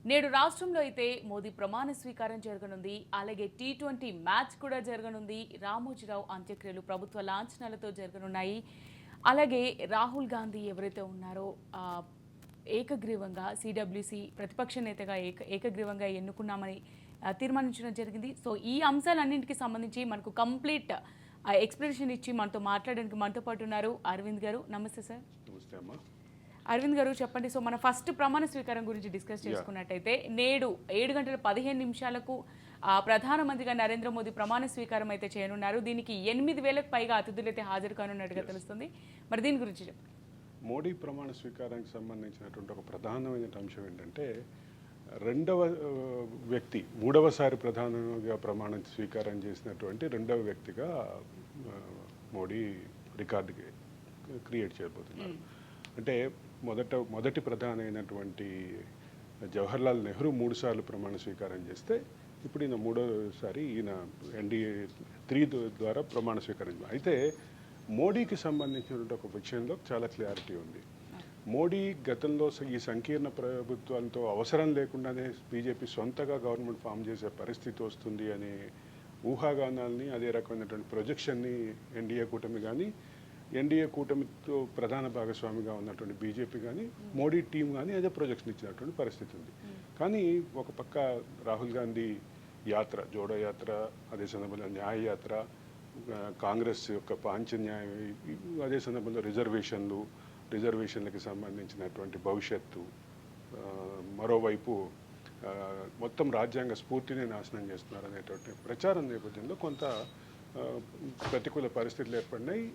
నేడు రాష్ట్రంలో అయితే మోదీ ప్రమాణ స్వీకారం జరగనుంది. అలాగే టీ20 మ్యాచ్ కూడా జరగనుంది. రామోజీరావు అంత్యక్రియలు ప్రభుత్వ లాంఛనాలతో జరగనున్నాయి. అలాగే రాహుల్ గాంధీ ఎవరైతే ఉన్నారో ఏకగ్రీవంగా సిడబ్ల్యూసి ప్రతిపక్ష నేతగా ఏకగ్రీవంగా ఎన్నుకున్నామని తీర్మానించడం జరిగింది. సో ఈ అంశాలన్నింటికి సంబంధించి మనకు కంప్లీట్ ఎక్స్ప్లెనేషన్ ఇచ్చి మనతో మాట్లాడడానికి మనతో పాటు ఉన్నారు అరవింద్ గారు. నమస్తే సార్. నమస్తే అమ్మా. అరవింద్ గారు చెప్పండి. సో మన ఫస్ట్ ప్రమాణ స్వీకారం గురించి డిస్కస్ చేసుకున్నట్టయితే నేడు 7:15 ప్రధానమంత్రిగా నరేంద్ర మోదీ ప్రమాణ స్వీకారం అయితే చేయనున్నారు. దీనికి 8,000కు పైగా అతిథులు అయితే హాజరు కానున్నట్టుగా తెలుస్తుంది. మరి దీని గురించి చెప్పండి. మోడీ ప్రమాణ స్వీకారానికి సంబంధించినటువంటి ఒక ప్రధానమైన అంశం ఏంటంటే రెండవ వ్యక్తి మూడవసారి ప్రధానంగా ప్రమాణ స్వీకారం చేసినటువంటి రెండవ వ్యక్తిగా మోడీ రికార్డు క్రియేట్ చేయబోతున్నారు. అంటే మొదటి ప్రధాని అయినటువంటి జవహర్లాల్ నెహ్రూ 3 సార్లు ప్రమాణ స్వీకారం చేస్తే ఇప్పుడు ఈయన మూడోసారి ఈయన NDA-3 ద్వారా ప్రమాణ స్వీకారం. అయితే మోడీకి సంబంధించినటువంటి ఒక విషయంలో చాలా క్లారిటీ ఉంది. మోడీ గతంలో ఈ సంకీర్ణ ప్రభుత్వాలతో అవసరం లేకుండానే బీజేపీ సొంతగా గవర్నమెంట్ ఫామ్ చేసే పరిస్థితి వస్తుంది అనే ఊహాగానాల్ని, అదే రకమైనటువంటి ప్రొజెక్షన్ని ఎన్డీఏ కూటమి కానీ, ఎన్డీఏ కూటమితో ప్రధాన భాగస్వామిగా ఉన్నటువంటి బీజేపీ కానీ, మోడీ టీం కానీ అదే ప్రొజెక్షన్ ఇచ్చినటువంటి పరిస్థితి ఉంది. కానీ ఒక పక్క రాహుల్ గాంధీ యాత్ర, జోడో యాత్ర, అదే సందర్భంలో న్యాయ యాత్ర, కాంగ్రెస్ యొక్క పాంచన్యాయం, అదే సందర్భంలో రిజర్వేషన్లకి సంబంధించినటువంటి భవిష్యత్తు, మరోవైపు మొత్తం రాజ్యాంగ స్ఫూర్తిని నాశనం చేస్తున్నారు అనేటువంటి ప్రచారం నేపథ్యంలో కొంత ప్రతికూల పరిస్థితులు ఏర్పడినాయి.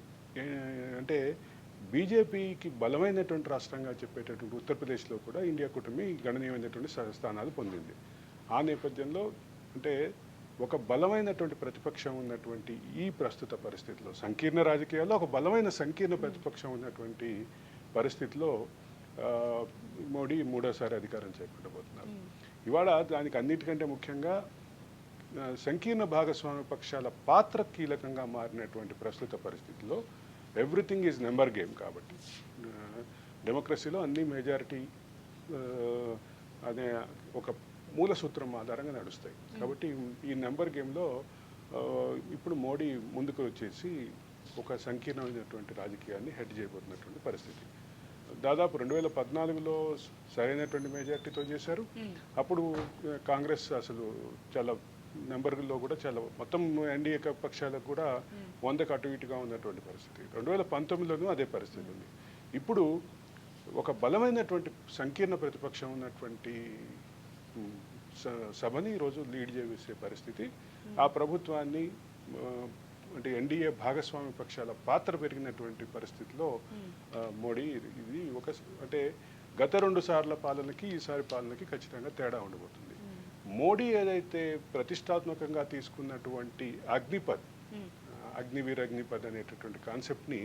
అంటే బీజేపీకి బలమైనటువంటి రాష్ట్రంగా చెప్పేటటువంటి ఉత్తరప్రదేశ్లో కూడా ఇండియా కూటమి గణనీయమైనటువంటి స్థానాలు పొందింది. ఆ నేపథ్యంలో అంటే ఒక బలమైనటువంటి ప్రతిపక్షం ఉన్నటువంటి ఈ ప్రస్తుత పరిస్థితిలో, సంకీర్ణ రాజకీయాల్లో ఒక బలమైన సంకీర్ణ ప్రతిపక్షం ఉన్నటువంటి పరిస్థితిలో మోడీ మూడోసారి అధికారం చేపట్టబోతున్నారు. ఇవాళ దానికి అన్నిటికంటే ముఖ్యంగా సంకీర్ణ భాగస్వామ్య పక్షాల పాత్ర కీలకంగా మారినటువంటి ప్రస్తుత పరిస్థితిలో ఎవ్రీథింగ్ ఈజ్ నెంబర్ గేమ్. కాబట్టి డెమోక్రసీలో అన్ని మెజారిటీ అనే ఒక మూల సూత్రం ఆధారంగా నడుస్తాయి. కాబట్టి ఈ నెంబర్ గేమ్లో ఇప్పుడు మోడీ ముందుకు వచ్చేసి ఒక సంకీర్ణమైనటువంటి రాజకీయాన్ని హెడ్ చేయబోతున్నటువంటి పరిస్థితి. దాదాపు 2014లో సరైనటువంటి మెజారిటీతో చేశారు. అప్పుడు కాంగ్రెస్ అసలు చాలా నెంబర్లో కూడా చాలా మొత్తం ఎన్డీఏ పక్షాలకు కూడా 100కు అటు ఇటుగా ఉన్నటువంటి పరిస్థితి. 2019లోనూ అదే పరిస్థితి ఉంది. ఇప్పుడు ఒక బలమైనటువంటి సంకీర్ణ ప్రతిపక్షం ఉన్నటువంటి సభని ఈరోజు లీడ్ చేసే పరిస్థితి. ఆ ప్రభుత్వాన్ని అంటే ఎన్డీఏ భాగస్వామ్య పక్షాల పాత్ర పెరిగినటువంటి పరిస్థితిలో మోడీ ఇది అంటే గత 2 సార్ల పాలనకి ఈసారి పాలనకి ఖచ్చితంగా తేడా ఉండబోతుంది. మోడీ ఏదైతే ప్రతిష్టాత్మకంగా తీసుకున్నటువంటి అగ్నివీర్ అగ్నిపథ్ అనేటటువంటి కాన్సెప్ట్ని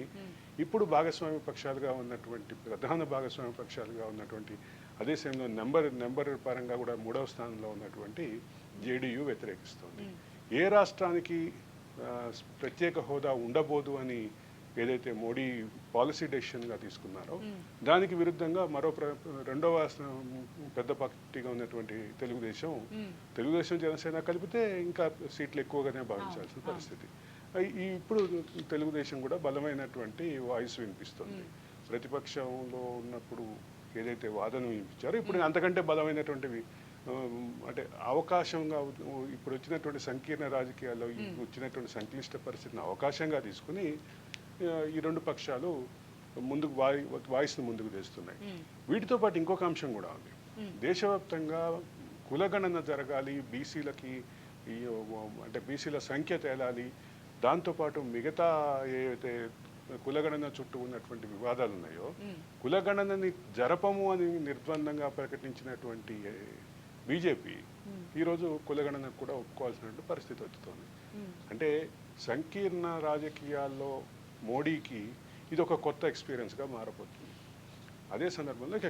ఇప్పుడు భాగస్వామ్య పక్షాలుగా ఉన్నటువంటి ప్రధాన భాగస్వామ్య పక్షాలుగా ఉన్నటువంటి అదే సమయంలో నెంబర్ పరంగా కూడా 3వ స్థానంలో ఉన్నటువంటి జేడీయూ వ్యతిరేకిస్తోంది. ఏ రాష్ట్రానికి ప్రత్యేక హోదా ఉండబోదు అని ఏదైతే మోడీ పాలసీ డెసిషన్గా తీసుకున్నారో దానికి విరుద్ధంగా రెండవ పెద్ద పార్టీగా ఉన్నటువంటి తెలుగుదేశం జనసేన కలిపితే ఇంకా సీట్లు ఎక్కువగానే భావించాల్సిన పరిస్థితి. ఇప్పుడు తెలుగుదేశం కూడా బలమైనటువంటి వాయిస్ వినిపిస్తుంది. ప్రతిపక్షంలో ఉన్నప్పుడు ఏదైతే వాదన వినిపించారో ఇప్పుడు అంతకంటే బలమైనటువంటివి అంటే అవకాశంగా ఇప్పుడు వచ్చినటువంటి సంకీర్ణ రాజకీయాల్లో వచ్చినటువంటి సంక్లిష్ట పరిస్థితిని అవకాశంగా తీసుకుని ఈ 2 పక్షాలు ముందుకు వాయిస్ను ముందుకు తెస్తున్నాయి. వీటితో పాటు ఇంకొక అంశం కూడా ఉంది. దేశవ్యాప్తంగా కులగణన జరగాలి, బీసీలకి అంటే బీసీల సంఖ్య తేలాలి, దాంతోపాటు మిగతా ఏవైతే కులగణన చుట్టూ ఉన్నటువంటి వివాదాలు ఉన్నాయో కులగణనని జరపము అని నిర్బంధంగా ప్రకటించినటువంటి బీజేపీ ఈరోజు కులగణనకు కూడా ఒప్పుకోవాల్సినటువంటి పరిస్థితి వస్తుంది. అంటే సంకీర్ణ రాజకీయాల్లో మోడీకి ఇది ఒక కొత్త ఎక్స్పీరియన్స్గా మారబోతుంది. అదే సందర్భంలో ఇక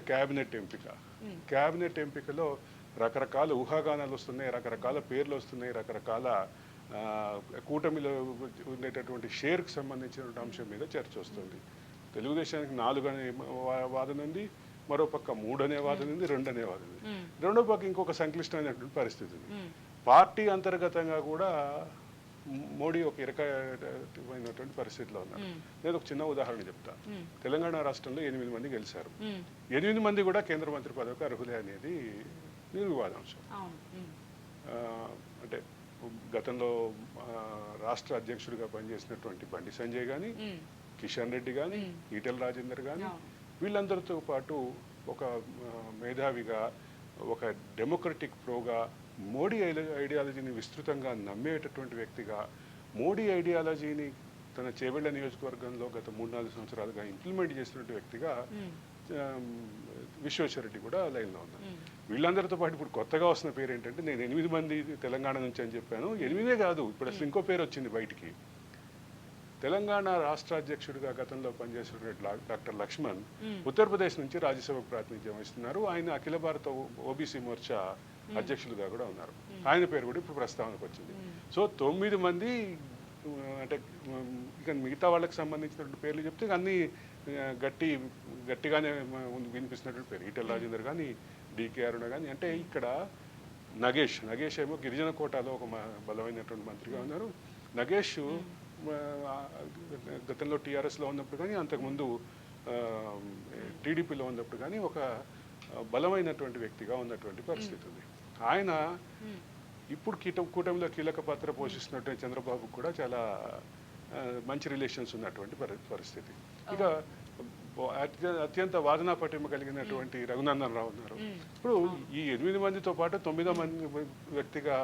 క్యాబినెట్ ఎంపికలో రకరకాల ఊహాగానాలు వస్తున్నాయి, రకరకాల పేర్లు వస్తున్నాయి, రకరకాల కూటమిలో ఉండేటటువంటి షేర్కి సంబంధించిన అంశం మీద చర్చ వస్తుంది. తెలుగుదేశానికి 4 అనే వాదన ఉంది, మరోపక్క 3 అనే వాదన ఉంది, 2 అనే వాదన ఉంది. రెండో పక్క ఇంకొక సంక్లిష్టమైనటువంటి పరిస్థితి ఉంది. పార్టీ అంతర్గతంగా కూడా మోడీ ఒక ఇరకమైనటువంటి పరిస్థితిలో ఉన్నారు. నేను ఒక చిన్న ఉదాహరణ చెప్తా. తెలంగాణ రాష్ట్రంలో 8 మంది గెలిచారు. 8 మంది కూడా కేంద్ర మంత్రి పదవికి అర్హులే అనేది నిర్వివాదాంశం. అంటే గతంలో రాష్ట్ర అధ్యక్షుడిగా పనిచేసినటువంటి బండి సంజయ్ కానీ, కిషన్ రెడ్డి కానీ, ఈటెల రాజేందర్ కానీ, వీళ్ళందరితో పాటు ఒక మేధావిగా, ఒక డెమోక్రటిక్ ప్రోగా, మోడీ ఐడియాలజీని విస్తృతంగా నమ్మేటటువంటి వ్యక్తిగా, మోడీ ఐడియాలజీని తన చేవెళ్ల నియోజకవర్గంలో గత 3-4 సంవత్సరాలుగా ఇంప్లిమెంట్ చేసినటువంటి వ్యక్తిగా విశ్వేశ్వరరెడ్డి కూడా లైన్లో ఉన్నారు. వీళ్ళందరితో పాటు ఇప్పుడు కొత్తగా వస్తున్న పేరు ఏంటంటే, నేను 8 మంది తెలంగాణ నుంచి అని చెప్పాను. 8 కాదు, ఇప్పుడు అసలు ఇంకో పేరు వచ్చింది బయటికి. తెలంగాణ రాష్ట్ర అధ్యక్షుడిగా గతంలో పనిచేసినటువంటి డాక్టర్ లక్ష్మణ్ ఉత్తరప్రదేశ్ నుంచి రాజ్యసభకు ప్రాతినిధ్యం వహిస్తున్నారు. ఆయన అఖిల భారత ఓబీసీ మోర్చా అధ్యక్షులుగా కూడా ఉన్నారు. ఆయన పేరు కూడా ఇప్పుడు ప్రస్తావనకు వచ్చింది. సో 9 మంది, అంటే ఇక మిగతా వాళ్ళకి సంబంధించినటువంటి పేర్లు చెప్తే అన్ని గట్టిగానే వినిపిస్తున్నటువంటి పేరు. ఈటెల రాజేందర్ కానీ, డికే అరుణ కానీ. అంటే ఇక్కడ నగేష్ ఏమో గిరిజన కోటాలో ఒక బలమైనటువంటి మంత్రిగా ఉన్నారు. నగేష్ గతంలో టీఆర్ఎస్లో ఉన్నప్పుడు కానీ, అంతకుముందు టీడీపీలో ఉన్నప్పుడు కానీ ఒక బలమైనటువంటి వ్యక్తిగా ఉన్నటువంటి పరిస్థితి ఉంది. ఆయన ఇప్పుడు కూటమిలో కీలక పాత్ర పోషిస్తున్నటువంటి చంద్రబాబు కూడా చాలా మంచి రిలేషన్స్ ఉన్నటువంటి పరిస్థితి. ఇక అత్యంత వాదనా పటిమ కలిగినటువంటి రఘునందన్ రావు ఉన్నారు. ఇప్పుడు ఈ 8 మందితో పాటు 9వ మంది వ్యక్తిగా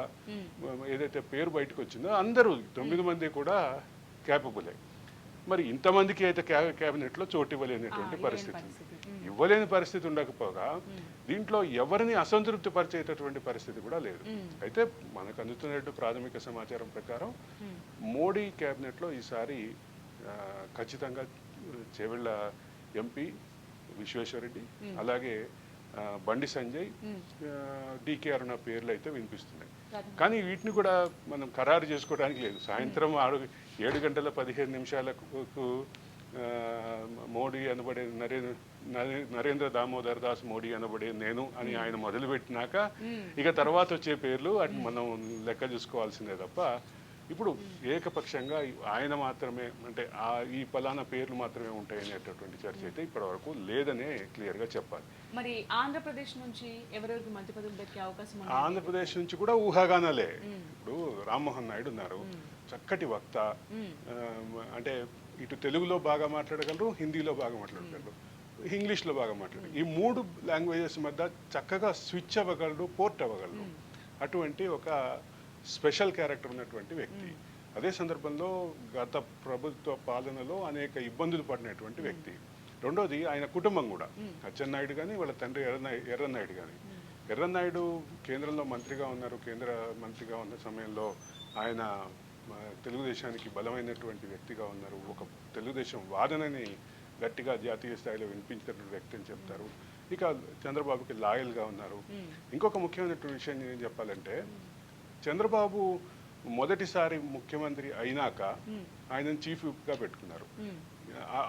ఏదైతే పేరు బయటకు వచ్చిందో అందరూ 9 మంది కూడా క్యాపబులే. మరి ఇంతమందికి అయితే క్యాబినెట్లో చోటు ఇవ్వలేనటువంటి పరిస్థితి, ఇవ్వలేని పరిస్థితి ఉండకపోగా దీంట్లో ఎవరిని అసంతృప్తి పరిచేటటువంటి పరిస్థితి కూడా లేదు. అయితే మనకు అందుతున్నట్టు ప్రాథమిక సమాచారం ప్రకారం మోడీ క్యాబినెట్లో ఈసారి ఖచ్చితంగా చేవెళ్ల ఎంపీ విశ్వేశ్వరరెడ్డి, అలాగే బండి సంజయ్, డికే అరుణ పేర్లు అయితే వినిపిస్తున్నాయి. కానీ వీటిని కూడా మనం ఖరారు చేసుకోవడానికి లేదు. సాయంత్రం 7:15 మోడీ అనబడే నరేంద్ర దామోదర్ దాస్ మోడీ అనబడే నేను అని ఆయన మొదలుపెట్టినాక ఇక తర్వాత వచ్చే పేర్లు అటు మనం లెక్క చూసుకోవాల్సిందే తప్ప ఇప్పుడు ఏకపక్షంగా ఆయన మాత్రమే, అంటే ఈ పలానా పేర్లు మాత్రమే ఉంటాయి అనేటటువంటి చర్చ అయితే ఇప్పటి వరకు లేదనే క్లియర్గా చెప్పాలి. మరి ఆంధ్రప్రదేశ్ నుంచి ఎవరెవరికి మంత్రి పదవులు దక్కే అవకాశం? ఆంధ్రప్రదేశ్ నుంచి కూడా ఊహాగానాలే. ఇప్పుడు రామ్మోహన్ నాయుడు ఉన్నారు, చక్కటి వక్త. అంటే ఇటు తెలుగులో బాగా మాట్లాడగలరు, హిందీలో బాగా మాట్లాడగలరు, ఇంగ్లీష్లో బాగా మాట్లాడగలరు. ఈ 3 లాంగ్వేజెస్ మధ్య చక్కగా స్విచ్ అవ్వగలరు, పోర్ట్ అవ్వగలరు. అటువంటి ఒక స్పెషల్ క్యారెక్టర్ ఉన్నటువంటి వ్యక్తి. అదే సందర్భంలో గత ప్రభుత్వ పాలనలో అనేక ఇబ్బందులు పడినటువంటి వ్యక్తి. రెండోది ఆయన కుటుంబం కూడా, అచ్చెన్నాయుడు కానీ వాళ్ళ తండ్రి ఎర్రన్నాయుడు కానీ. ఎర్రన్నాయుడు కేంద్రంలో మంత్రిగా ఉన్నారు. కేంద్ర మంత్రిగా ఉన్న సమయంలో ఆయన తెలుగుదేశానికి బలమైనటువంటి వ్యక్తిగా ఉన్నారు. ఒక తెలుగుదేశం వాదనని గట్టిగా జాతీయ స్థాయిలో వినిపించినటువంటి వ్యక్తి అని చెప్తారు. ఇక చంద్రబాబుకి లాయల్గా ఉన్నారు. ఇంకొక ముఖ్యమైనటువంటి విషయం ఏం చెప్పాలంటే, చంద్రబాబు మొదటిసారి ముఖ్యమంత్రి అయినాక ఆయనను చీఫ్ విప్గా పెట్టుకున్నారు.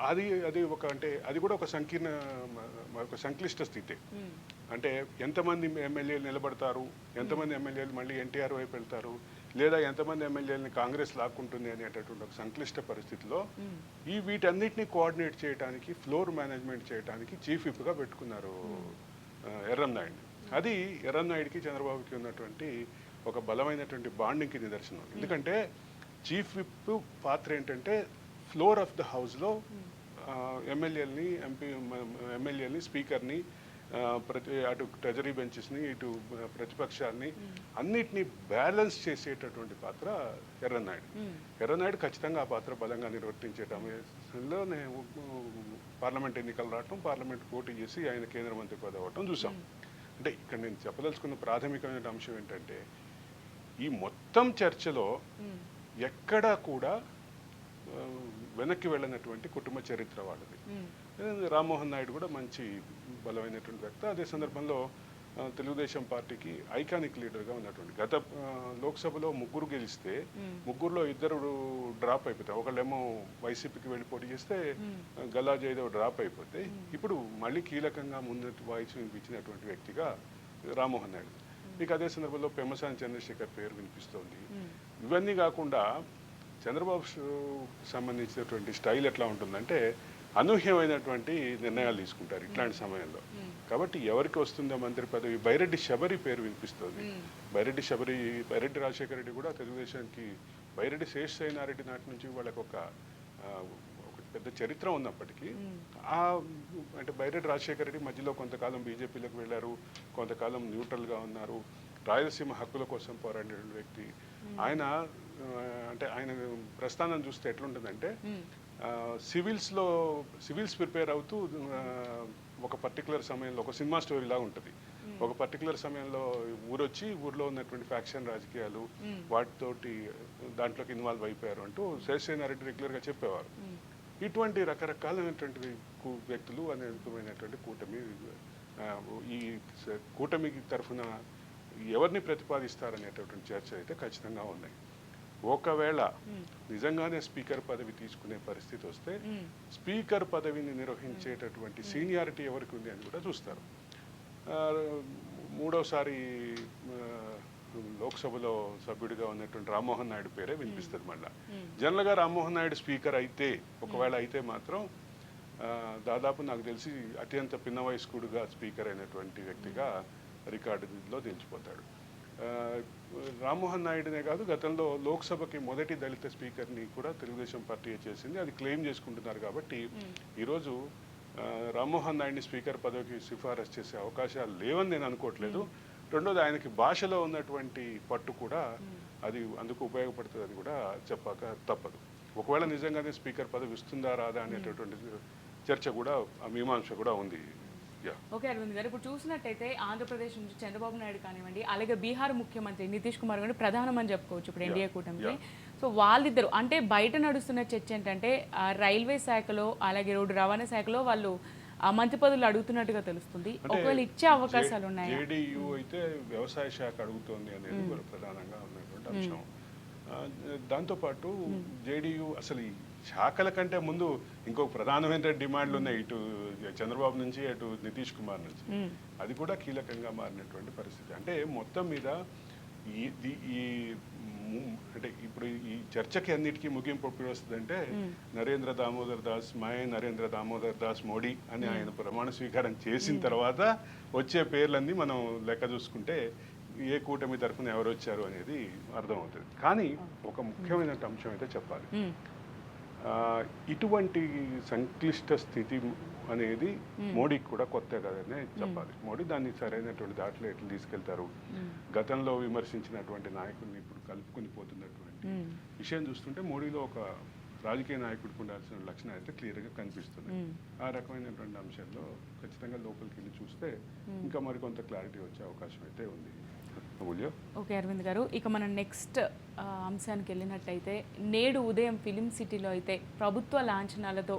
అది ఒక, అంటే అది కూడా ఒక సంక్లిష్ట స్థితి. అంటే ఎంతమంది ఎమ్మెల్యేలు నిలబడతారు, ఎంతమంది ఎమ్మెల్యేలు మళ్ళీ ఎన్టీఆర్ వైపు వెళ్తారు, లేదా ఎంతమంది ఎమ్మెల్యేలని కాంగ్రెస్ లాక్కుంటుంది అనేటటువంటి ఒక సంక్లిష్ట పరిస్థితిలో వీటన్నిటిని కోఆర్డినేట్ చేయడానికి, ఫ్లోర్ మేనేజ్మెంట్ చేయడానికి చీఫ్ విప్గా పెట్టుకున్నారు ఎర్రన్నాయుడు. అది ఎర్రన్నాయుడికి చంద్రబాబుకి ఉన్నటువంటి ఒక బలమైనటువంటి బాండింగ్కి నిదర్శనం. ఎందుకంటే చీఫ్ విప్ పాత్ర ఏంటంటే ఫ్లోర్ ఆఫ్ ద హౌస్లో ఎమ్మెల్యేలని స్పీకర్ని, అటు ట్రెజరీ బెంచెస్ని, ఇటు ప్రతిపక్షాన్ని అన్నిటినీ బ్యాలెన్స్ చేసేటటువంటి పాత్ర ఎర్రన్నాయుడు ఖచ్చితంగా ఆ పాత్ర బలంగా నిర్వర్తించేటంలో పార్లమెంట్ ఎన్నికలు రావటం, పార్లమెంట్ పోటీ చేసి ఆయన కేంద్ర మంత్రి పదవి అవ్వటం చూసాం. అంటే ఇక్కడ నేను చెప్పదలుచుకున్న ప్రాథమికమైన అంశం ఏంటంటే, ఈ మొత్తం చర్చలో ఎక్కడా కూడా వెనక్కి వెళ్ళినటువంటి కుటుంబ చరిత్ర వాళ్ళది. రామ్మోహన్ నాయుడు కూడా మంచి బలమైనటువంటి వ్యక్తి. అదే సందర్భంలో తెలుగుదేశం పార్టీకి ఐకానిక్ లీడర్గా ఉన్నటువంటి గత లోక్సభలో ముగ్గురు గెలిస్తే ముగ్గురులో ఇద్దరు డ్రాప్ అయిపోతారు. ఒకళ్ళేమో వైసీపీకి వెళ్ళి పోటీ చేస్తే గల్లా జయదేవ్ డ్రాప్ అయిపోతే ఇప్పుడు మళ్ళీ కీలకంగా ముందు వాయిస్ వినిపించినటువంటి వ్యక్తిగా రామ్మోహన్ నాయుడు. మీకు అదే సందర్భంలో పెమ్మసాని చంద్రశేఖర్ పేరు వినిపిస్తోంది. ఇవన్నీ కాకుండా చంద్రబాబు సంబంధించినటువంటి స్టైల్ ఎట్లా ఉంటుందంటే అనూహ్యమైనటువంటి నిర్ణయాలు తీసుకుంటారు ఇట్లాంటి సమయంలో. కాబట్టి ఎవరికి వస్తుందో మంత్రి పదవి, బైరెడ్డి శబరి పేరు వినిపిస్తుంది. బైరెడ్డి రాజశేఖర రెడ్డి కూడా తెలుగుదేశానికి బైరెడ్డి శేషసాయినారెడ్డి నాటి నుంచి వాళ్ళకి ఒక పెద్ద చరిత్ర ఉన్నప్పటికీ అంటే బైరెడ్డి రాజశేఖర రెడ్డి మధ్యలో కొంతకాలం బీజేపీలోకి వెళ్ళారు, కొంతకాలం న్యూట్రల్గా ఉన్నారు, రాయలసీమ హక్కుల కోసం పోరాడిన వ్యక్తి ఆయన. అంటే ఆయన ప్రస్థానం చూస్తే ఎట్లుంటుందంటే సివిల్స్ ప్రిపేర్ అవుతూ ఒక పర్టికులర్ సమయంలో ఒక సినిమా స్టోరీ లాగా ఉంటుంది. ఒక పర్టికులర్ సమయంలో ఊరొచ్చి ఊర్లో ఉన్నటువంటి ఫ్యాక్షన్ రాజకీయాలు వాటితోటి దాంట్లోకి ఇన్వాల్వ్ అయిపోయారు అంటూ శేషసాయినారెడ్డి రెగ్యులర్గా చెప్పేవారు. ఇటువంటి రకరకాలైనటువంటి వ్యక్తులు అనేకమైనటువంటి కూటమి, ఈ కూటమికి తరఫున ఎవరిని ప్రతిపాదిస్తారనేటటువంటి చర్చ అయితే ఖచ్చితంగా ఉన్నాయి. ఒకవేళ నిజంగానే స్పీకర్ పదవి తీసుకునే పరిస్థితి వస్తే స్పీకర్ పదవిని నిర్వహించేటటువంటి సీనియారిటీ ఎవరికి ఉంది అని కూడా చూస్తారు. మూడోసారి లోక్సభలో సభ్యుడిగా ఉన్నటువంటి రామ్మోహన్ నాయుడు పేరే వినిపిస్తుంది. మళ్ళీ జనరల్గా రామ్మోహన్ నాయుడు స్పీకర్ అయితే, ఒకవేళ అయితే మాత్రం దాదాపు నాకు తెలిసి అత్యంత పిన్న వయస్కుడుగా స్పీకర్ అయినటువంటి వ్యక్తిగా రికార్డులో నిలిచిపోతాడు. రామ్మోహన్ నాయుడునే కాదు, గతంలో లోక్సభకి మొదటి దళిత స్పీకర్ని కూడా తెలుగుదేశం పార్టీ చేసింది. అది క్లెయిమ్ చేసుకుంటున్నారు. కాబట్టి ఈరోజు రామ్మోహన్ నాయుడిని స్పీకర్ పదవికి సిఫారసు చేసే అవకాశాలు లేవని నేను అనుకోవట్లేదు. రెండోది, ఆయనకి భాషలో ఉన్నటువంటి పట్టు కూడా అది అందుకు ఉపయోగపడుతుంది అని కూడా చెప్పాక తప్పదు. ఒకవేళ నిజంగానే స్పీకర్ పదవి ఇస్తుందా రాదా అనేటటువంటి చర్చ కూడా, మీమాంస కూడా ఉంది. ఓకే అరవింద్ గారు, ఇప్పుడు చూసినట్టయితే ఆంధ్రప్రదేశ్ నుంచి చంద్రబాబు నాయుడు కానివ్వండి, అలాగే బీహార్ ముఖ్యమంత్రి నితీష్ కుమార్ గారు ప్రధానం అని చెప్పుకోవచ్చు ఇప్పుడు ఎన్డీఏ కూటమికి. సో వాళ్ళిద్దరు అంటే బయట నడుస్తున్న చర్చ ఏంటంటే రైల్వే శాఖలో అలాగే రోడ్డు రవాణా శాఖలో వాళ్ళు మంత్రి పదవులు అడుగుతున్నట్టుగా తెలుస్తుంది. ఒకవేళ ఇచ్చే అవకాశాలు ఉన్నాయి. జేడీయూ అయితే వ్యవసాయ శాఖ అడుగుతోంది అనేది ప్రధానంగా ఉన్నటువంటి అంశం. దాంతోపాటు జేడీయూ అసలు ఈ శాఖల కంటే ముందు ఇంకొక ప్రధానమైన డిమాండ్లు ఉన్నాయి, ఇటు చంద్రబాబు నుంచి అటు నితీష్ కుమార్ నుంచి. అది కూడా కీలకంగా మారినటువంటి పరిస్థితి. అంటే మొత్తం మీద ఈ అంటే ఇప్పుడు ఈ చర్చకి అన్నిటికీ ముగింపు ఎప్పుడు వస్తుందంటే నరేంద్ర దామోదర్ దాస్ మోడీ అని ఆయన ప్రమాణ స్వీకారం చేసిన తర్వాత వచ్చే పేర్లన్నీ మనం లెక్క చూసుకుంటే ఏ కూటమి తరఫున ఎవరు వచ్చారు అనేది అర్థమవుతుంది. కానీ ఒక ముఖ్యమైన అంశం అయితే చెప్పాలి, ఇటువంటి సంక్లిష్ట స్థితి అనేది మోడీకి కూడా కొత్త కదనే చెప్పాలి. మోడీ దాన్ని సరైనటువంటి దాంట్లో ఎట్లా తీసుకెళ్తారు, గతంలో విమర్శించినటువంటి నాయకుడిని ఇప్పుడు కలుపుకొని పోతున్నటువంటి విషయం చూస్తుంటే మోడీలో ఒక రాజకీయ నాయకుడికి ఉండాల్సిన లక్షణం అయితే క్లియర్గా కనిపిస్తుంది. ఆ రకమైనటువంటి అంశాల్లో ఖచ్చితంగా లోపలికి వెళ్ళి చూస్తే ఇంకా మరికొంత క్లారిటీ వచ్చే అవకాశం అయితే ఉంది. ఓకే అరవింద్ గారు, ఇక మనం నెక్స్ట్ అంశానికి వెళ్ళినట్టయితే నేడు ఉదయం ఫిలిం సిటీలో అయితే ప్రభుత్వ లాంఛనాలతో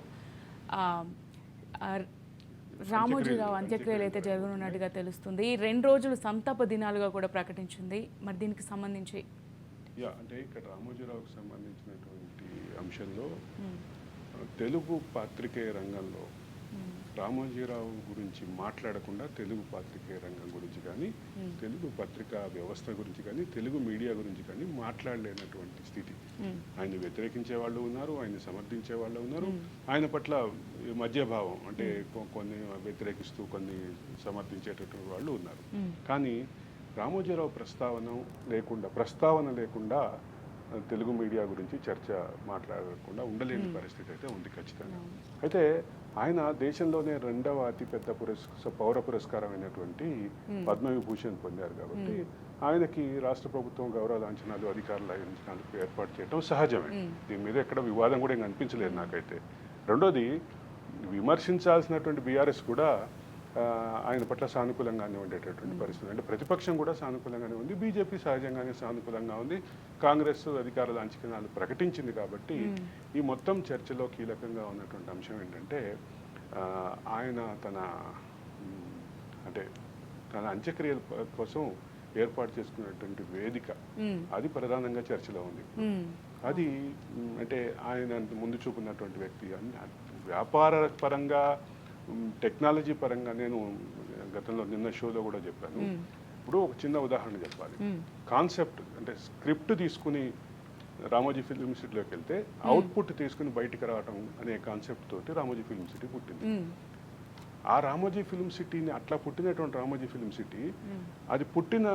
రామోజీరావు అంత్యక్రియలు అయితే జరగనున్నట్టుగా తెలుస్తుంది. 2 రోజులు సంతాప దినాలుగా కూడా ప్రకటించింది. మరి దీనికి సంబంధించి అంటే ఇక్కడ రామోజీరావుకి సంబంధించినటువంటి అంశంలో తెలుగు పాత్రికేయ రంగంలో రామోజీరావు గురించి మాట్లాడకుండా తెలుగు పాత్రికేయ రంగం గురించి కానీ, తెలుగు పత్రికా వ్యవస్థ గురించి కానీ, తెలుగు మీడియా గురించి కానీ మాట్లాడలేనటువంటి స్థితి. ఆయన వ్యతిరేకించే వాళ్ళు ఉన్నారు, ఆయన సమర్థించే వాళ్ళు ఉన్నారు, ఆయన పట్ల మధ్యభావం అంటే కొన్ని వ్యతిరేకిస్తూ కొన్ని సమర్థించేటటువంటి వాళ్ళు ఉన్నారు. కానీ రామోజీరావు ప్రస్తావన లేకుండా తెలుగు మీడియా గురించి చర్చ మాట్లాడకుండా ఉండలేని పరిస్థితి అయితే ఉంది ఖచ్చితంగా. అయితే ఆయన దేశంలోనే 2వ అతిపెద్ద పౌర పురస్కారమైనటువంటి పద్మవిభూషణ్ పొందారు. కాబట్టి ఆయనకి రాష్ట్ర ప్రభుత్వం గౌరవ లాంఛనాలు, అధికారుల లాంఛనాలు ఏర్పాటు చేయడం సహజమే. దీని మీద ఎక్కడ వివాదం కూడా ఏం అనిపించలేదు నాకైతే. రెండోది, విమర్శించాల్సినటువంటి బీఆర్ఎస్ కూడా ఆయన పట్ల సానుకూలంగానే ఉండేటటువంటి పరిస్థితి. అంటే ప్రతిపక్షం కూడా సానుకూలంగానే ఉంది, బీజేపీ సహజంగానే సానుకూలంగా ఉంది, కాంగ్రెస్ అధికార లాంఛనాలు ప్రకటించింది. కాబట్టి ఈ మొత్తం చర్చలో కీలకంగా ఉన్నటువంటి అంశం ఏంటంటే ఆయన తన తన అంత్యక్రియల కోసం ఏర్పాటు చేసుకున్నటువంటి వేదిక అది ప్రధానంగా చర్చలో ఉంది. అది అంటే ఆయన ముందు చూపున్నటువంటి వ్యక్తి వ్యాపార పరంగా టెక్నాలజీ పరంగా నేను గతంలో నిన్న షోలో కూడా చెప్పాను. ఇప్పుడు ఒక చిన్న ఉదాహరణ చెప్పాలి. కాన్సెప్ట్ అంటే స్క్రిప్ట్ తీసుకుని రామోజీ ఫిల్మ్ సిటీలోకి వెళ్తే అవుట్పుట్ తీసుకుని బయటికి రావటం అనే కాన్సెప్ట్ తోటి రామోజీ ఫిల్మ్ సిటీ పుట్టింది. ఆ రామోజీ ఫిల్మ్ సిటీని అట్లా పుట్టినటువంటి రామోజీ ఫిల్మ్ సిటీ అది పుట్టిన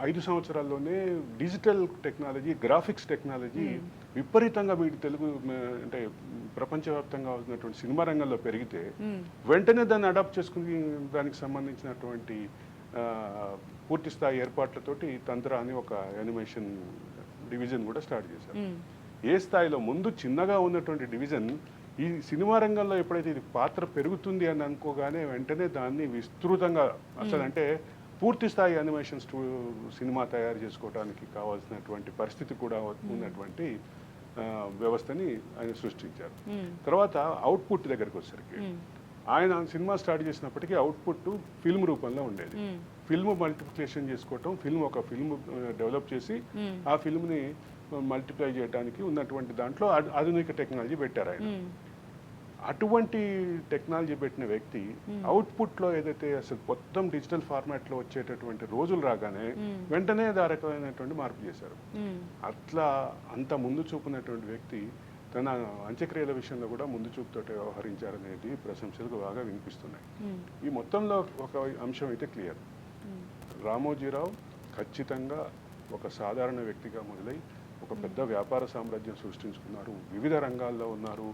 5 సంవత్సరాల్లోనే డిజిటల్ టెక్నాలజీ, గ్రాఫిక్స్ టెక్నాలజీ విపరీతంగా వీటి తెలుగు అంటే ప్రపంచవ్యాప్తంగా ఉన్నటువంటి సినిమా రంగంలో పెరిగితే వెంటనే దాన్ని అడాప్ట్ చేసుకుని దానికి సంబంధించినటువంటి పూర్తి స్థాయి ఏర్పాట్లతోటి తంత్ర అని ఒక యానిమేషన్ డివిజన్ కూడా స్టార్ట్ చేశారు. ఏ స్థాయిలో ముందు చిన్నగా ఉన్నటువంటి డివిజన్ ఈ సినిమా రంగంలో ఎప్పుడైతే ఇది పాత్ర పెరుగుతుంది అని అనుకోగానే వెంటనే దాన్ని విస్తృతంగా అసలు అంటే పూర్తి స్థాయి యానిమేషన్ సినిమా తయారు చేసుకోవడానికి కావాల్సినటువంటి పరిస్థితి కూడా ఉన్నటువంటి వ్యవస్థని ఆయన సృష్టించారు. తర్వాత అవుట్పుట్ దగ్గరికి వచ్చేసరికి ఆయన సినిమా స్టార్ట్ చేసినప్పటికీ అవుట్పుట్ ఫిల్మ్ రూపంలో ఉండేది. ఫిల్మ్ మల్టిప్లికేషన్ చేసుకోవటం, ఒక ఫిల్మ్ డెవలప్ చేసి ఆ ఫిల్మ్ని మల్టిప్లై చేయడానికి ఉన్నటువంటి దాంట్లో ఆధునిక టెక్నాలజీ పెట్టారు ఆయన. అటువంటి టెక్నాలజీ పెట్టిన వ్యక్తి అవుట్పుట్లో ఏదైతే అసలు మొత్తం డిజిటల్ ఫార్మాట్లో వచ్చేటటువంటి రోజులు రాగానే వెంటనే ఆ రకమైనటువంటి మార్పు చేశారు. అట్లా అంత ముందు చూపునటువంటి వ్యక్తి తన అంత్యక్రియల విషయంలో కూడా ముందు చూపుతో వ్యవహరించారనేది ప్రశంసలకు బాగా వినిపిస్తున్నాయి. ఈ మొత్తంలో ఒక అంశం అయితే క్లియర్. రామోజీరావు ఖచ్చితంగా ఒక సాధారణ వ్యక్తిగా మొదలై ఒక పెద్ద వ్యాపార సామ్రాజ్యం సృష్టించుకున్నారు. వివిధ రంగాల్లో ఉన్నారు.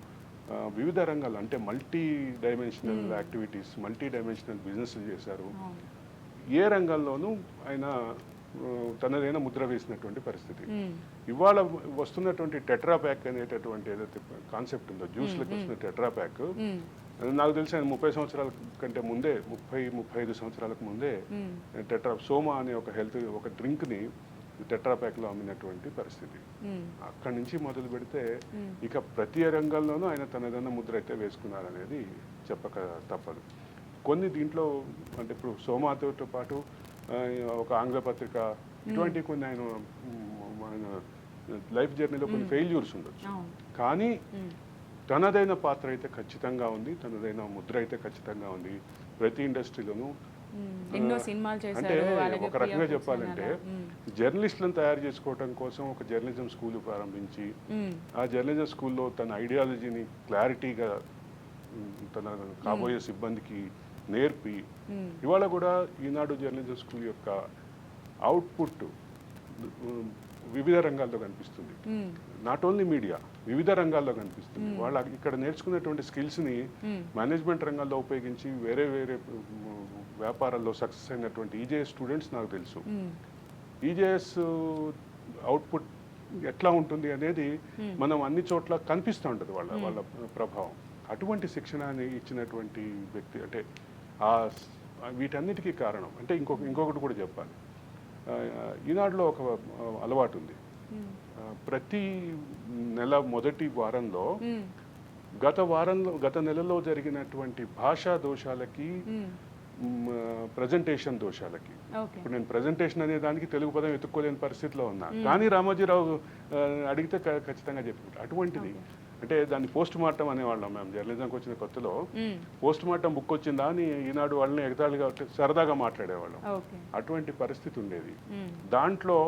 వివిధ రంగాలు అంటే multi dimensional activities, multi dimensional business చేశారు. ఏ రంగంలోనూ ఆయన తనదైన ముద్ర వేసినటువంటి పరిస్థితి. ఇవాళ వస్తున్నటువంటి టెట్రా ప్యాక్ అనేటటువంటి ఏదైతే కాన్సెప్ట్ ఉందో, జ్యూస్లకు వస్తున్న టెట్రా ప్యాక్, నాకు తెలిసి ఆయన 30 సంవత్సరాల కంటే ముందే 35 సంవత్సరాలకు ముందే సోమా అనే ఒక డ్రింక్ని టెట్రా ప్యాక్లో అమ్మినటువంటి పరిస్థితి. అక్కడి నుంచి మొదలు పెడితే ఇక ప్రతి రంగంలోనూ ఆయన తనదైన ముద్ర అయితే వేసుకున్నారనేది చెప్పక తప్పదు. కొన్ని దీంట్లో అంటే ఇప్పుడు సోమాతో పాటు ఒక ఆంగ్ల పత్రిక ఇటువంటి కొన్ని ఆయన లైఫ్ జర్నీలో కొన్ని ఫెయిల్యూర్స్ ఉండొచ్చు, కానీ తనదైన పాత్ర అయితే ఖచ్చితంగా ఉంది, తనదైన ముద్ర అయితే ఖచ్చితంగా ఉంది. ప్రతి ఇండస్ట్రీలోనూ ఎన్నో సినిమాలు అంటే చేశారు. ఒక రకంగా చెప్పాలంటే జర్నలిస్టులను తయారు చేసుకోవడం కోసం ఒక జర్నలిజం స్కూల్ ప్రారంభించి ఆ జర్నలిజం స్కూల్లో తన ఐడియాలజీని క్లారిటీగా తన కాబోయే సిబ్బందికి నేర్పి ఇవాళ కూడా ఈనాడు జర్నలిజం స్కూల్ యొక్క అవుట్పుట్ వివిధ రంగాల్లో కనిపిస్తుంది. నాట్ ఓన్లీ మీడియా, వివిధ రంగాల్లో కనిపిస్తుంది. వాళ్ళ ఇక్కడ నేర్చుకున్నటువంటి స్కిల్స్ని మేనేజ్మెంట్ రంగంలో ఉపయోగించి వేరే వేరే వ్యాపారాల్లో సక్సెస్ అయినటువంటి ఈజేఎస్ స్టూడెంట్స్ నాకు తెలుసు. ఈజేఎస్ అవుట్పుట్ ఎట్లా ఉంటుంది అనేది మనం అన్ని చోట్ల కనిపిస్తూ ఉంటుంది వాళ్ళ ప్రభావం. అటువంటి శిక్షణని ఇచ్చినటువంటి వ్యక్తి అంటే వీటన్నిటికీ కారణం అంటే ఇంకొకటి కూడా చెప్పాలి. ఈనాడులో ఒక అలవాటు ఉంది. ప్రతి నెల మొదటి వారంలో గత నెలలో జరిగినటువంటి భాషా దోషాలకి, ప్రజెంటేషన్ దోషాలకి, ఇప్పుడు నేను ప్రజెంటేషన్ అనే దానికి తెలుగు పదం ఎత్తుక్కోలేని పరిస్థితిలో ఉన్నా, కానీ రామోజీరావు అడిగితే ఖచ్చితంగా చెప్పుకుంటా. అటువంటిది అంటే దాన్ని పోస్ట్ మార్టం అనేవాళ్ళం మేము జర్నలిజంకి వచ్చిన కొత్తలో. పోస్ట్ మార్టం బుక్ వచ్చిందా అని ఈనాడు వాళ్ళని ఎగతాళిగా సరదాగా మాట్లాడేవాళ్ళం. అటువంటి పరిస్థితి ఉండేది. దాంట్లో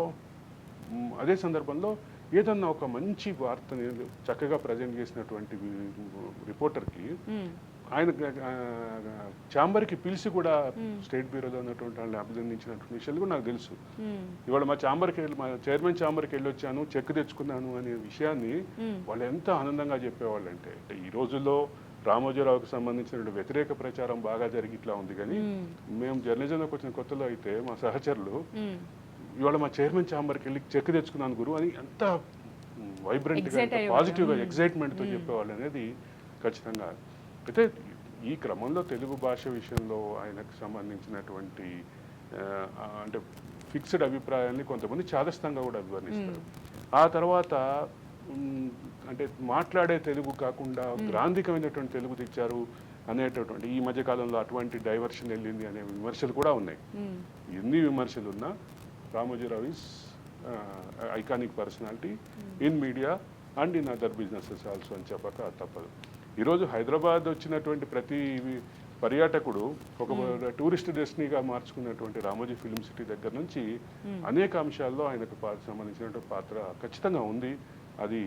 అదే సందర్భంలో ఏదన్నా ఒక మంచి వార్తని చక్కగా ప్రజెంట్ చేసినటువంటి రిపోర్టర్కి ఆయన ఛాంబర్కి పిలిచి కూడా స్టేట్ బ్యూరోలో ఉన్నటువంటి వాళ్ళని అభినందించినటువంటి విషయాలు కూడా నాకు తెలుసు. ఇవాళ మా చైర్మన్ ఛాంబర్కి వెళ్ళి వచ్చాను, చెక్ తెచ్చుకున్నాను అనే విషయాన్ని వాళ్ళు ఎంత ఆనందంగా చెప్పేవాళ్ళు అంటే ఈ రోజుల్లో రామోజీరావుకి సంబంధించిన వ్యతిరేక ప్రచారం బాగా జరిగి ఇట్లా ఉంది. కానీ మేము జర్నలిజంలోకి వచ్చిన కొత్తలో అయితే మా సహచరులు ఇవాళ మా చైర్మన్ ఛాంబర్కి వెళ్ళి చెక్ తెచ్చుకున్నాను గురు అని ఎంత వైబ్రెంట్గా, ఎంత పాజిటివ్గా, ఎగ్జైట్మెంట్తో చెప్పేవాళ్ళు అనేది ఖచ్చితంగా. అయితే ఈ క్రమంలో తెలుగు భాష విషయంలో ఆయనకు సంబంధించినటువంటి అంటే ఫిక్స్డ్ అభిప్రాయాన్ని కొంతమంది చాదస్తంగా కూడా అభివర్ణిస్తారు. ఆ తర్వాత అంటే మాట్లాడే తెలుగు కాకుండా గ్రాంధికమైనటువంటి తెలుగు తెచ్చారు, అనేటటువంటి ఈ మధ్య కాలంలో అటువంటి డైవర్షన్ వెళ్ళింది అనే విమర్శలు కూడా ఉన్నాయి. ఎన్ని విమర్శలు ఉన్నా Ramoji Rao is iconic personality in media and in other businesses also అని చెప్పక తప్పదు. ఈరోజు హైదరాబాద్ వచ్చినటువంటి ప్రతి పర్యాటకుడు ఒక టూరిస్ట్ డెస్టినీగా మార్చుకున్నటువంటి రామోజీ ఫిల్మ్ సిటీ దగ్గర నుంచి అనేక అంశాల్లో ఆయనకు సంబంధించినటువంటి పాత్ర ఖచ్చితంగా ఉంది. అది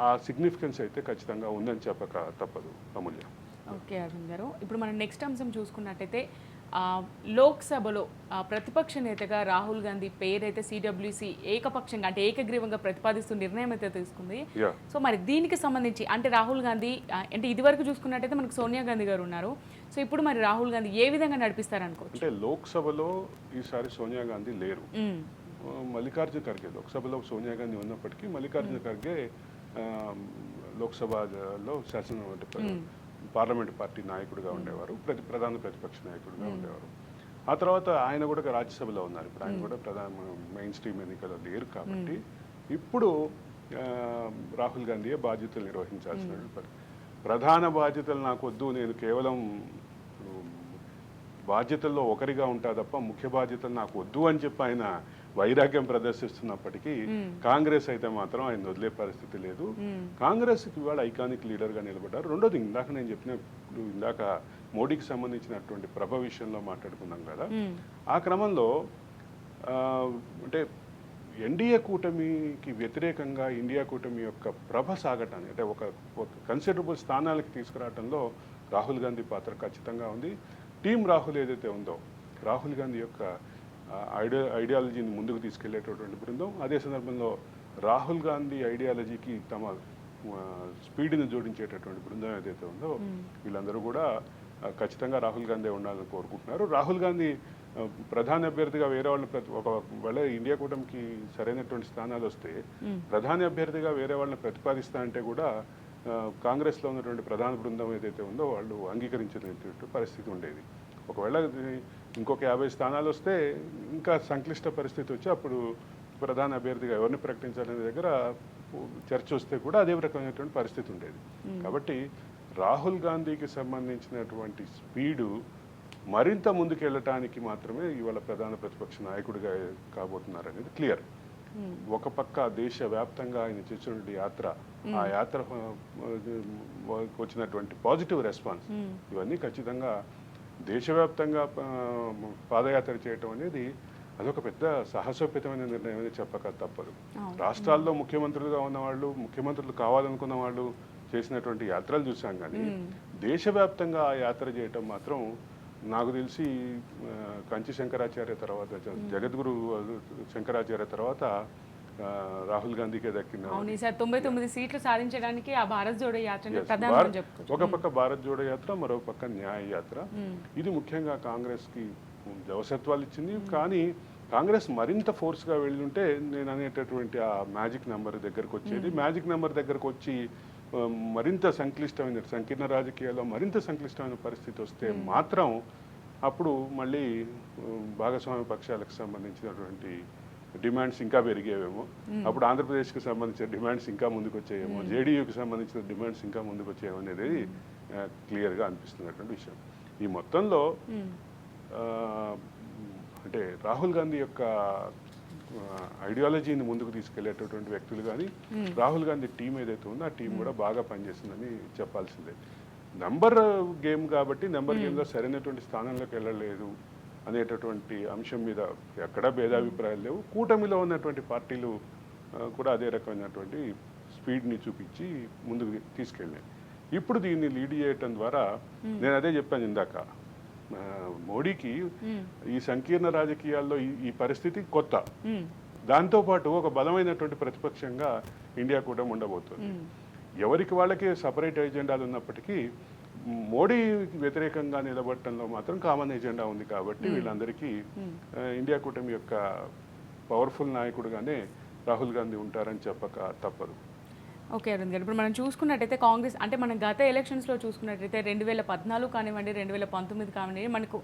ఆ సిగ్నిఫికెన్స్ అయితే ఖచ్చితంగా ఉందని చెప్పక తప్పదు అమూల్య. ఓకే అరుణ్ గారు, ఇప్పుడు మనం నెక్స్ట్ అంశం చూసుకున్నట్టయితే లోక్సభలో ప్రతిపక్ష నేతగా రాహుల్ గాంధీ పేరైతే సిడబ్ల్యూసి ఏకపక్షంగా అంటే ఏకగ్రీవంగా ప్రతిపాదిస్తూ నిర్ణయం అయితే తీసుకుంది. సో మరి దీనికి సంబంధించి అంటే రాహుల్ గాంధీ అంటే ఇదివరకు చూసుకున్నట్టయితే మనకు సోనియా గాంధీ గారు ఉన్నారు. సో ఇప్పుడు మరి రాహుల్ గాంధీ ఏ విధంగా నడిపిస్తారనుకోవచ్చు? అంటే లోక్సభలో ఈసారి సోనియా గాంధీ లేరు, మల్లికార్జున ఖర్గే. లోక్సభలో సోనియా గాంధీ ఉన్నప్పటికీ మల్లికార్జున ఖర్గే లోక్సభలో పార్లమెంట్ పార్టీ నాయకుడిగా ఉండేవారు, ప్రధాన ప్రతిపక్ష నాయకుడిగా ఉండేవారు. ఆ తర్వాత ఆయన కూడా రాజ్యసభలో ఉన్నారు. ఇప్పుడు ఆయన కూడా మెయిన్ స్ట్రీమ్ ఎన్నికల్లో లేరు కాబట్టి ఇప్పుడు రాహుల్ గాంధీయే బాధ్యతలు నిర్వహించాల్సిన ప్రధాన బాధ్యతలు నాకు వద్దు, నేను కేవలం బాధ్యతల్లో ఒకరిగా ఉంటా తప్ప ముఖ్య బాధ్యతలు నాకు వద్దు అని చెప్పి ఆయన వైరాగ్యం ప్రదర్శిస్తున్నప్పటికీ కాంగ్రెస్ అయితే మాత్రం ఆయన వదిలే పరిస్థితి లేదు. కాంగ్రెస్కి ఇవాళ ఐకానిక్ లీడర్గా నిలబడ్డారు. రెండోది ఇందాక నేను ఇందాక మోడీకి సంబంధించినటువంటి ప్రభ విషయంలో మాట్లాడుకున్నాం కదా, ఆ క్రమంలో అంటే ఎన్డీఏ కూటమికి వ్యతిరేకంగా ఇండియా కూటమి యొక్క ప్రభ సాగటాన్ని అంటే ఒక కన్సిడరబుల్ స్థానాలకి తీసుకురావడంలో రాహుల్ గాంధీ పాత్ర ఖచ్చితంగా ఉంది. టీం రాహుల్ ఏదైతే ఉందో రాహుల్ గాంధీ యొక్క ఐడియాలజీని ముందుకు తీసుకెళ్లేటటువంటి బృందం, అదే సందర్భంలో రాహుల్ గాంధీ ఐడియాలజీకి తమ స్పీడ్ని జోడించేటటువంటి బృందం ఏదైతే ఉందో వీళ్ళందరూ కూడా ఖచ్చితంగా రాహుల్ గాంధీ ఉండాలని కోరుకుంటున్నారు. రాహుల్ గాంధీ ప్రధాని అభ్యర్థిగా వేరే వాళ్ళని ఒకవేళ ఇండియా కూటమికి సరైనటువంటి స్థానాలు వస్తే ప్రధాని అభ్యర్థిగా వేరే వాళ్ళని ప్రతిపాదిస్తా అంటే కూడా కాంగ్రెస్లో ఉన్నటువంటి ప్రధాన బృందం ఏదైతే ఉందో వాళ్ళు అంగీకరించినటువంటి పరిస్థితి ఉండేది. ఒకవేళ ఇంకొక 50 స్థానాలు వస్తే ఇంకా సంక్లిష్ట పరిస్థితి వచ్చి అప్పుడు ప్రధాన అభ్యర్థిగా ఎవరిని ప్రకటించాలనే దగ్గర చర్చ వస్తే కూడా అదే రకమైనటువంటి పరిస్థితి ఉండేది. కాబట్టి రాహుల్ గాంధీకి సంబంధించినటువంటి స్పీడు మరింత ముందుకు వెళ్ళటానికి మాత్రమే ఇవాళ ప్రధాన ప్రతిపక్ష నాయకుడిగా కాబోతున్నారు అనేది క్లియర్. ఒక పక్క దేశవ్యాప్తంగా ఆయన చేసినటువంటి యాత్ర, ఆ యాత్ర వచ్చినటువంటి పాజిటివ్ రెస్పాన్స్, ఇవన్నీ ఖచ్చితంగా దేశవ్యాప్తంగా పాదయాత్ర చేయటం అనేది అదొక పెద్ద సాహసోపేతమైన నిర్ణయం అనేది చెప్పక తప్పదు. రాష్ట్రాల్లో ముఖ్యమంత్రులుగా ఉన్నవాళ్ళు, ముఖ్యమంత్రులు కావాలనుకున్న వాళ్ళు చేసినటువంటి యాత్రలు చూసాం, కానీ దేశవ్యాప్తంగా ఆ యాత్ర చేయటం మాత్రం నాకు తెలిసి కంచి శంకరాచార్య తర్వాత, జగద్గురు శంకరాచార్య తర్వాత రాహుల్ గాంధీకే దక్కింది. 99 సీట్లు సాధించడానికి ఆ భారత్ జోడో యాత్ర ఒక పక్క భారత్ జోడో యాత్ర, మరో పక్క న్యాయ యాత్ర. ఇది ముఖ్యంగా కాంగ్రెస్ కి జవసత్వాలు ఇచ్చింది. కానీ కాంగ్రెస్ మరింత ఫోర్స్గా వెళ్ళుంటే నేను అనేటటువంటి ఆ మ్యాజిక్ నెంబర్ దగ్గరకు వచ్చేది. మ్యాజిక్ నెంబర్ దగ్గరకు వచ్చి మరింత సంక్లిష్టమైన సంకీర్ణ రాజకీయాల్లో మరింత సంక్లిష్టమైన పరిస్థితి వస్తే మాత్రం అప్పుడు మళ్ళీ భాగస్వామ్య పక్షాలకు సంబంధించినటువంటి డిమాండ్స్ ఇంకా పెరిగేవేమో, అప్పుడు ఆంధ్రప్రదేశ్కి సంబంధించిన డిమాండ్స్ ఇంకా ముందుకు వచ్చేయేమో, జేడీయూకి సంబంధించిన డిమాండ్స్ ఇంకా ముందుకు వచ్చేయేమో అనేది క్లియర్గా అనిపిస్తున్నటువంటి విషయం. ఈ మొత్తంలో అంటే రాహుల్ గాంధీ యొక్క ఐడియాలజీని ముందుకు తీసుకెళ్లేటటువంటి వ్యక్తులు కానీ రాహుల్ గాంధీ టీం ఏదైతే ఉందో ఆ టీం కూడా బాగా పనిచేస్తుందని చెప్పాల్సిందే. నెంబర్ గేమ్ కాబట్టి నెంబర్ గేమ్లో సరైనటువంటి స్థానంలోకి వెళ్ళలేదు అనేటటువంటి అంశం మీద ఎక్కడా భేదాభిప్రాయాలు లేవు. కూటమిలో ఉన్నటువంటి పార్టీలు కూడా అదే రకమైనటువంటి స్పీడ్ని చూపించి ముందుకు తీసుకెళ్ళాయి. ఇప్పుడు దీన్ని లీడ్ చేయటం ద్వారా నేను అదే చెప్పాను ఇందాక, మోడీకి ఈ సంకీర్ణ రాజకీయాల్లో ఈ పరిస్థితి కొత్త. దాంతోపాటు ఒక బలమైనటువంటి ప్రతిపక్షంగా ఇండియా కూడా ఉండబోతుంది. ఎవరికి వాళ్ళకి సపరేట్ ఎజెండాలు ఉన్నప్పటికీ మోడీకి వ్యతిరేకంగా నిలబడటంలో మాత్రం కామన్ ఎజెండా ఉంది. కాబట్టి వీళ్ళందరికీ ఇండియా కూటమి యొక్క పవర్ఫుల్ నాయకుడుగానే రాహుల్ గాంధీ ఉంటారని చెప్పక తప్పదు. ఓకే అరుణ్ గారు, ఇప్పుడు మనం చూసుకున్నట్టయితే కాంగ్రెస్ అంటే మనం గత ఎలక్షన్స్లో చూసుకున్నట్టయితే 2014 కానివ్వండి, 2019 కానివ్వండి, మనకు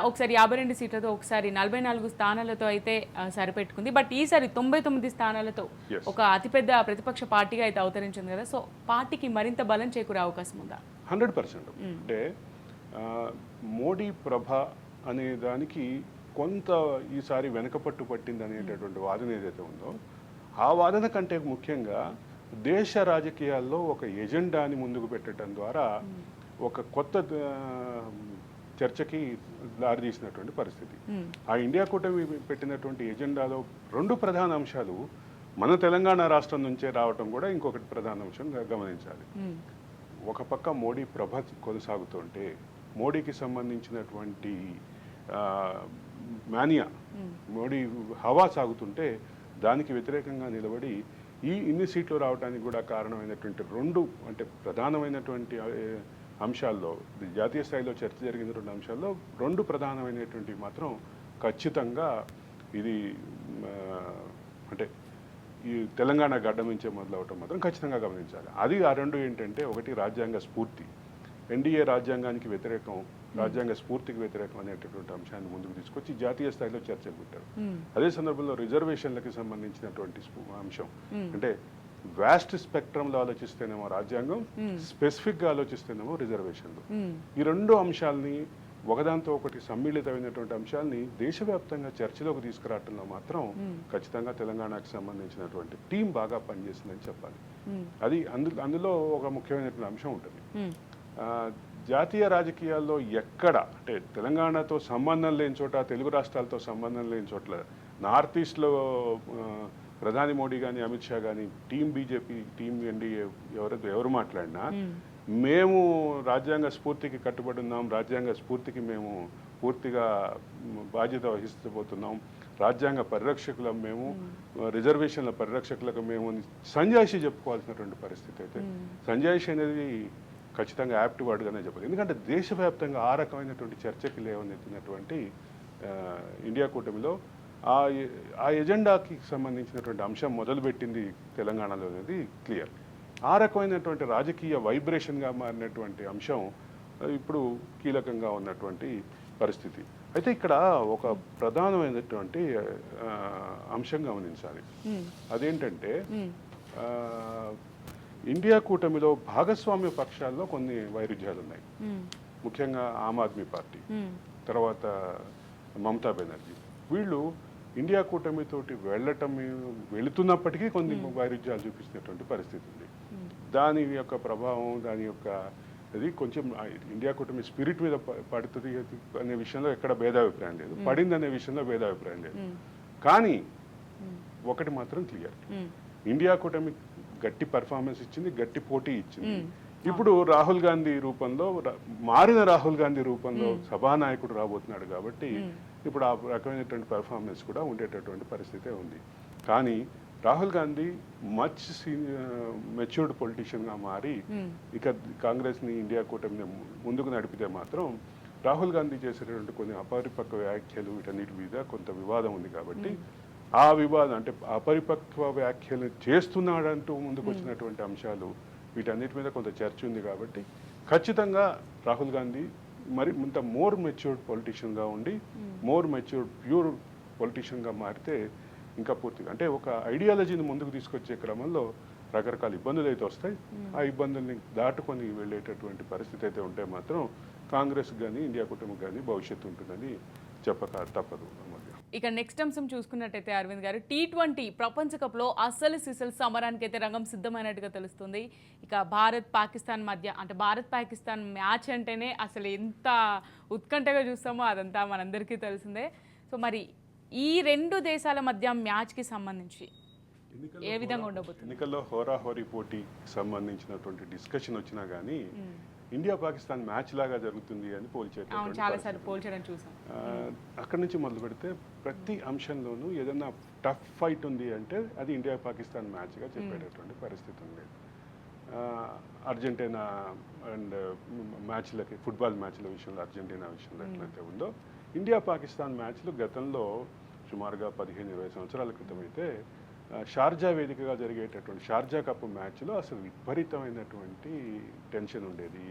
ఒకసారి 52 సీట్లతో, ఒకసారి 44 స్థానాలతో అయితే సరిపెట్టుకుంది. బట్ ఈసారి 99 స్థానాలతో ఒక అతిపెద్ద ప్రతిపక్ష పార్టీగా అయితే అవతరించింది కదా. సో పార్టీకి మరింత బలం చేకూరే అవకాశం ఉందా? 100%. అంటే మోడీ ప్రభ అనే దానికి కొంత ఈసారి వెనకపట్టు పట్టింది అనేటటువంటి వాదన ఏదైతే ఉందో ఆ వాదన కంటే ముఖ్యంగా దేశ రాజకీయాల్లో ఒక ఎజెండాని ముందుకు పెట్టడం ద్వారా ఒక కొత్త చర్చకి దారితీసినటువంటి పరిస్థితి. ఆ ఇండియా కూటమి పెట్టినటువంటి ఎజెండాలో 2 ప్రధాన అంశాలు మన తెలంగాణ రాష్ట్రం నుంచే రావటం కూడా ఇంకొకటి ప్రధాన అంశం గమనించాలి. ఒక పక్క మోడీ ప్రభ కొనసాగుతుంటే మోడీకి సంబంధించినటువంటి మానియా మోడీ హవా సాగుతుంటే దానికి వ్యతిరేకంగా నిలబడి ఇన్ని సీట్లు రావడానికి కూడా కారణమైనటువంటి 2 అంటే ప్రధానమైనటువంటి అంశాల్లో జాతీయ స్థాయిలో చర్చ జరిగిన 2 అంశాల్లో 2 ప్రధానమైనటువంటి మాత్రం ఖచ్చితంగా ఇది అంటే ఈ తెలంగాణ గడ్డ నుంచే మొదలవటం మాత్రం ఖచ్చితంగా గమనించాలి. అది ఆ 2 ఏంటంటే ఒకటి రాజ్యాంగ స్ఫూర్తి, ఎన్డీఏ రాజ్యాంగానికి వ్యతిరేకం, రాజ్యాంగ స్ఫూర్తికి వ్యతిరేకం అనేటటువంటి అంశాన్ని ముందుకు తీసుకొచ్చి జాతీయ స్థాయిలో చర్చలు పెట్టారు. అదే సందర్భంలో రిజర్వేషన్లకి సంబంధించినటువంటి అంశం అంటే వాస్ట్ స్పెక్ట్రంలో ఆలోచిస్తేనేమో రాజ్యాంగం, స్పెసిఫిక్గా ఆలోచిస్తేనేమో రిజర్వేషన్లు. ఈ 2 అంశాలని ఒకదాంతో ఒకటి సమ్మిళితమైనటువంటి అంశాలని దేశవ్యాప్తంగా చర్చలోకి తీసుకురావడంలో మాత్రం ఖచ్చితంగా తెలంగాణకు సంబంధించినటువంటి టీం బాగా పనిచేసిందని చెప్పాలి. అది అందులో ఒక ముఖ్యమైనటువంటి అంశం ఉంటుంది. జాతీయ రాజకీయాల్లో ఎక్కడ అంటే తెలంగాణతో సంబంధం లేని చోట, తెలుగు రాష్ట్రాలతో సంబంధం లేని చోట్ల నార్త్ ఈస్ట్లో ప్రధాని మోడీ కానీ అమిత్ షా కానీ టీం బీజేపీ, టీం ఎన్డీఏ ఎవరు మాట్లాడినా మేము రాజ్యాంగ స్ఫూర్తికి కట్టుబడి ఉన్నాం, రాజ్యాంగ స్ఫూర్తికి మేము పూర్తిగా బాధ్యత వహిస్తూ రాజ్యాంగ పరిరక్షకులం మేము, రిజర్వేషన్ల పరిరక్షకులకు మేము సంజాయిషి చెప్పుకోవాల్సినటువంటి పరిస్థితి. అయితే సంజాయిషి అనేది ఖచ్చితంగా యాప్ట్ వర్డ్గానే చెప్పాలి. ఎందుకంటే దేశవ్యాప్తంగా ఆ రకమైనటువంటి చర్చకి లేవనెత్తినటువంటి ఇండియా కూటమిలో ఆ ఎజెండాకి సంబంధించినటువంటి అంశం మొదలుపెట్టింది తెలంగాణలో అనేది క్లియర్. ఆ రకమైనటువంటి రాజకీయ వైబ్రేషన్గా మారినటువంటి అంశం ఇప్పుడు కీలకంగా ఉన్నటువంటి పరిస్థితి. అయితే ఇక్కడ ఒక ప్రధానమైనటువంటి అంశం గమనించాలి. అదేంటంటే ఇండియా కూటమిలో భాగస్వామ్య పక్షాల్లో కొన్ని వైరుధ్యాలు ఉన్నాయి. ముఖ్యంగా ఆమ్ ఆద్మీ పార్టీ, తర్వాత మమతా బెనర్జీ, వీళ్ళు ఇండియా కూటమితోటి వెళుతున్నప్పటికీ కొన్ని వైరుధ్యాలు చూపిస్తున్నటువంటి పరిస్థితి ఉంది. దాని యొక్క ప్రభావం, దాని యొక్క అది కొంచెం ఇండియా కూటమి స్పిరిట్ మీద పడుతుంది అనే విషయంలో ఎక్కడ భేదాభిప్రాయం లేదు, పడింది అనే విషయంలో భేదాభిప్రాయం లేదు. కానీ ఒకటి మాత్రం క్లియర్, ఇండియా కూటమి గట్టి పర్ఫార్మెన్స్ ఇచ్చింది, గట్టి పోటీ ఇచ్చింది. ఇప్పుడు రాహుల్ గాంధీ రూపంలో, మారిన రాహుల్ గాంధీ రూపంలో సభానాయకుడు రాబోతున్నాడు కాబట్టి ఇప్పుడు ఆ రకమైనటువంటి పర్ఫార్మెన్స్ కూడా ఉండేటటువంటి పరిస్థితే ఉంది. కానీ రాహుల్ గాంధీ మచ్ మెచ్యూర్డ్ పొలిటీషియన్గా మారి ఇక కాంగ్రెస్ని, ఇండియా కూటమిని ముందుకు నడిపితే మాత్రం రాహుల్ గాంధీ చేసేటటువంటి కొన్ని అపరిపక్వ వ్యాఖ్యలు వీటన్నిటి మీద కొంత వివాదం ఉంది. కాబట్టి ఆ వివాదం అంటే అపరిపక్వ వ్యాఖ్యలు చేస్తున్నాడంటూ ముందుకు వచ్చినటువంటి అంశాలు వీటన్నిటి మీద కొంత చర్చ ఉంది. కాబట్టి ఖచ్చితంగా రాహుల్ గాంధీ మరి ఇంత మోర్ మెచ్యూర్డ్ పొలిటీషియన్గా ఉండి మోర్ మెచ్యూర్డ్ ప్యూర్ పొలిటీషియన్గా మారితే ఇంకా పూర్తిగా అంటే ఒక ఐడియాలజీని ముందుకు తీసుకొచ్చే క్రమంలో రకరకాల ఇబ్బందులు అయితే వస్తాయి. ఆ ఇబ్బందుల్ని దాటుకొని వెళ్ళేటటువంటి పరిస్థితి అయితే ఉంటే మాత్రం కాంగ్రెస్ కానీ ఇండియా కూటమికి కానీ భవిష్యత్తు ఉంటుందని చెప్పక తప్పదు. ఇక నెక్స్ట్ అంశం చూసుకున్నట్టయితే అరవింద్ గారు, T20 ప్రపంచ కప్లో అస్సలు సిసలు సమరానికి అయితే రంగం సిద్ధమైనట్టుగా తెలుస్తుంది. ఇక భారత్ పాకిస్తాన్ మధ్య అంటే భారత్ పాకిస్తాన్ మ్యాచ్ అంటేనే అసలు ఎంత ఉత్కంఠగా చూస్తామో అదంతా మనందరికీ తెలిసిందే. సో మరి ఈ 2 దేశాల మధ్య మ్యాచ్కి సంబంధించి ఏ విధంగా ఉండబోతుంది? ఎన్నికల్లో హోరాహోరీ పోటీకి సంబంధించినటువంటి డిస్కషన్ వచ్చినా కానీ ఇండియా పాకిస్తాన్ మ్యాచ్ లాగా జరుగుతుంది అని పోల్చడం చూసాం. అక్కడి నుంచి మొదలు పెడితే ప్రతి అంశంలోనూ ఏదైనా టఫ్ ఫైట్ ఉంది అంటే అది ఇండియా పాకిస్తాన్ మ్యాచ్గా చెప్పేటటువంటి పరిస్థితి ఉంది. అర్జెంటీనా అండ్ మ్యాచ్లకి, ఫుట్బాల్ మ్యాచ్ల విషయంలో అర్జెంటీనా విషయంలో ఎట్లయితే ఉందో ఇండియా పాకిస్తాన్ మ్యాచ్లు గతంలో సుమారుగా 15-20 సంవత్సరాల క్రితం అయితే షార్జా వేదికగా జరిగేటటువంటి షార్జా కప్ మ్యాచ్లో అసలు విపరీతమైనటువంటి టెన్షన్ ఉండేది,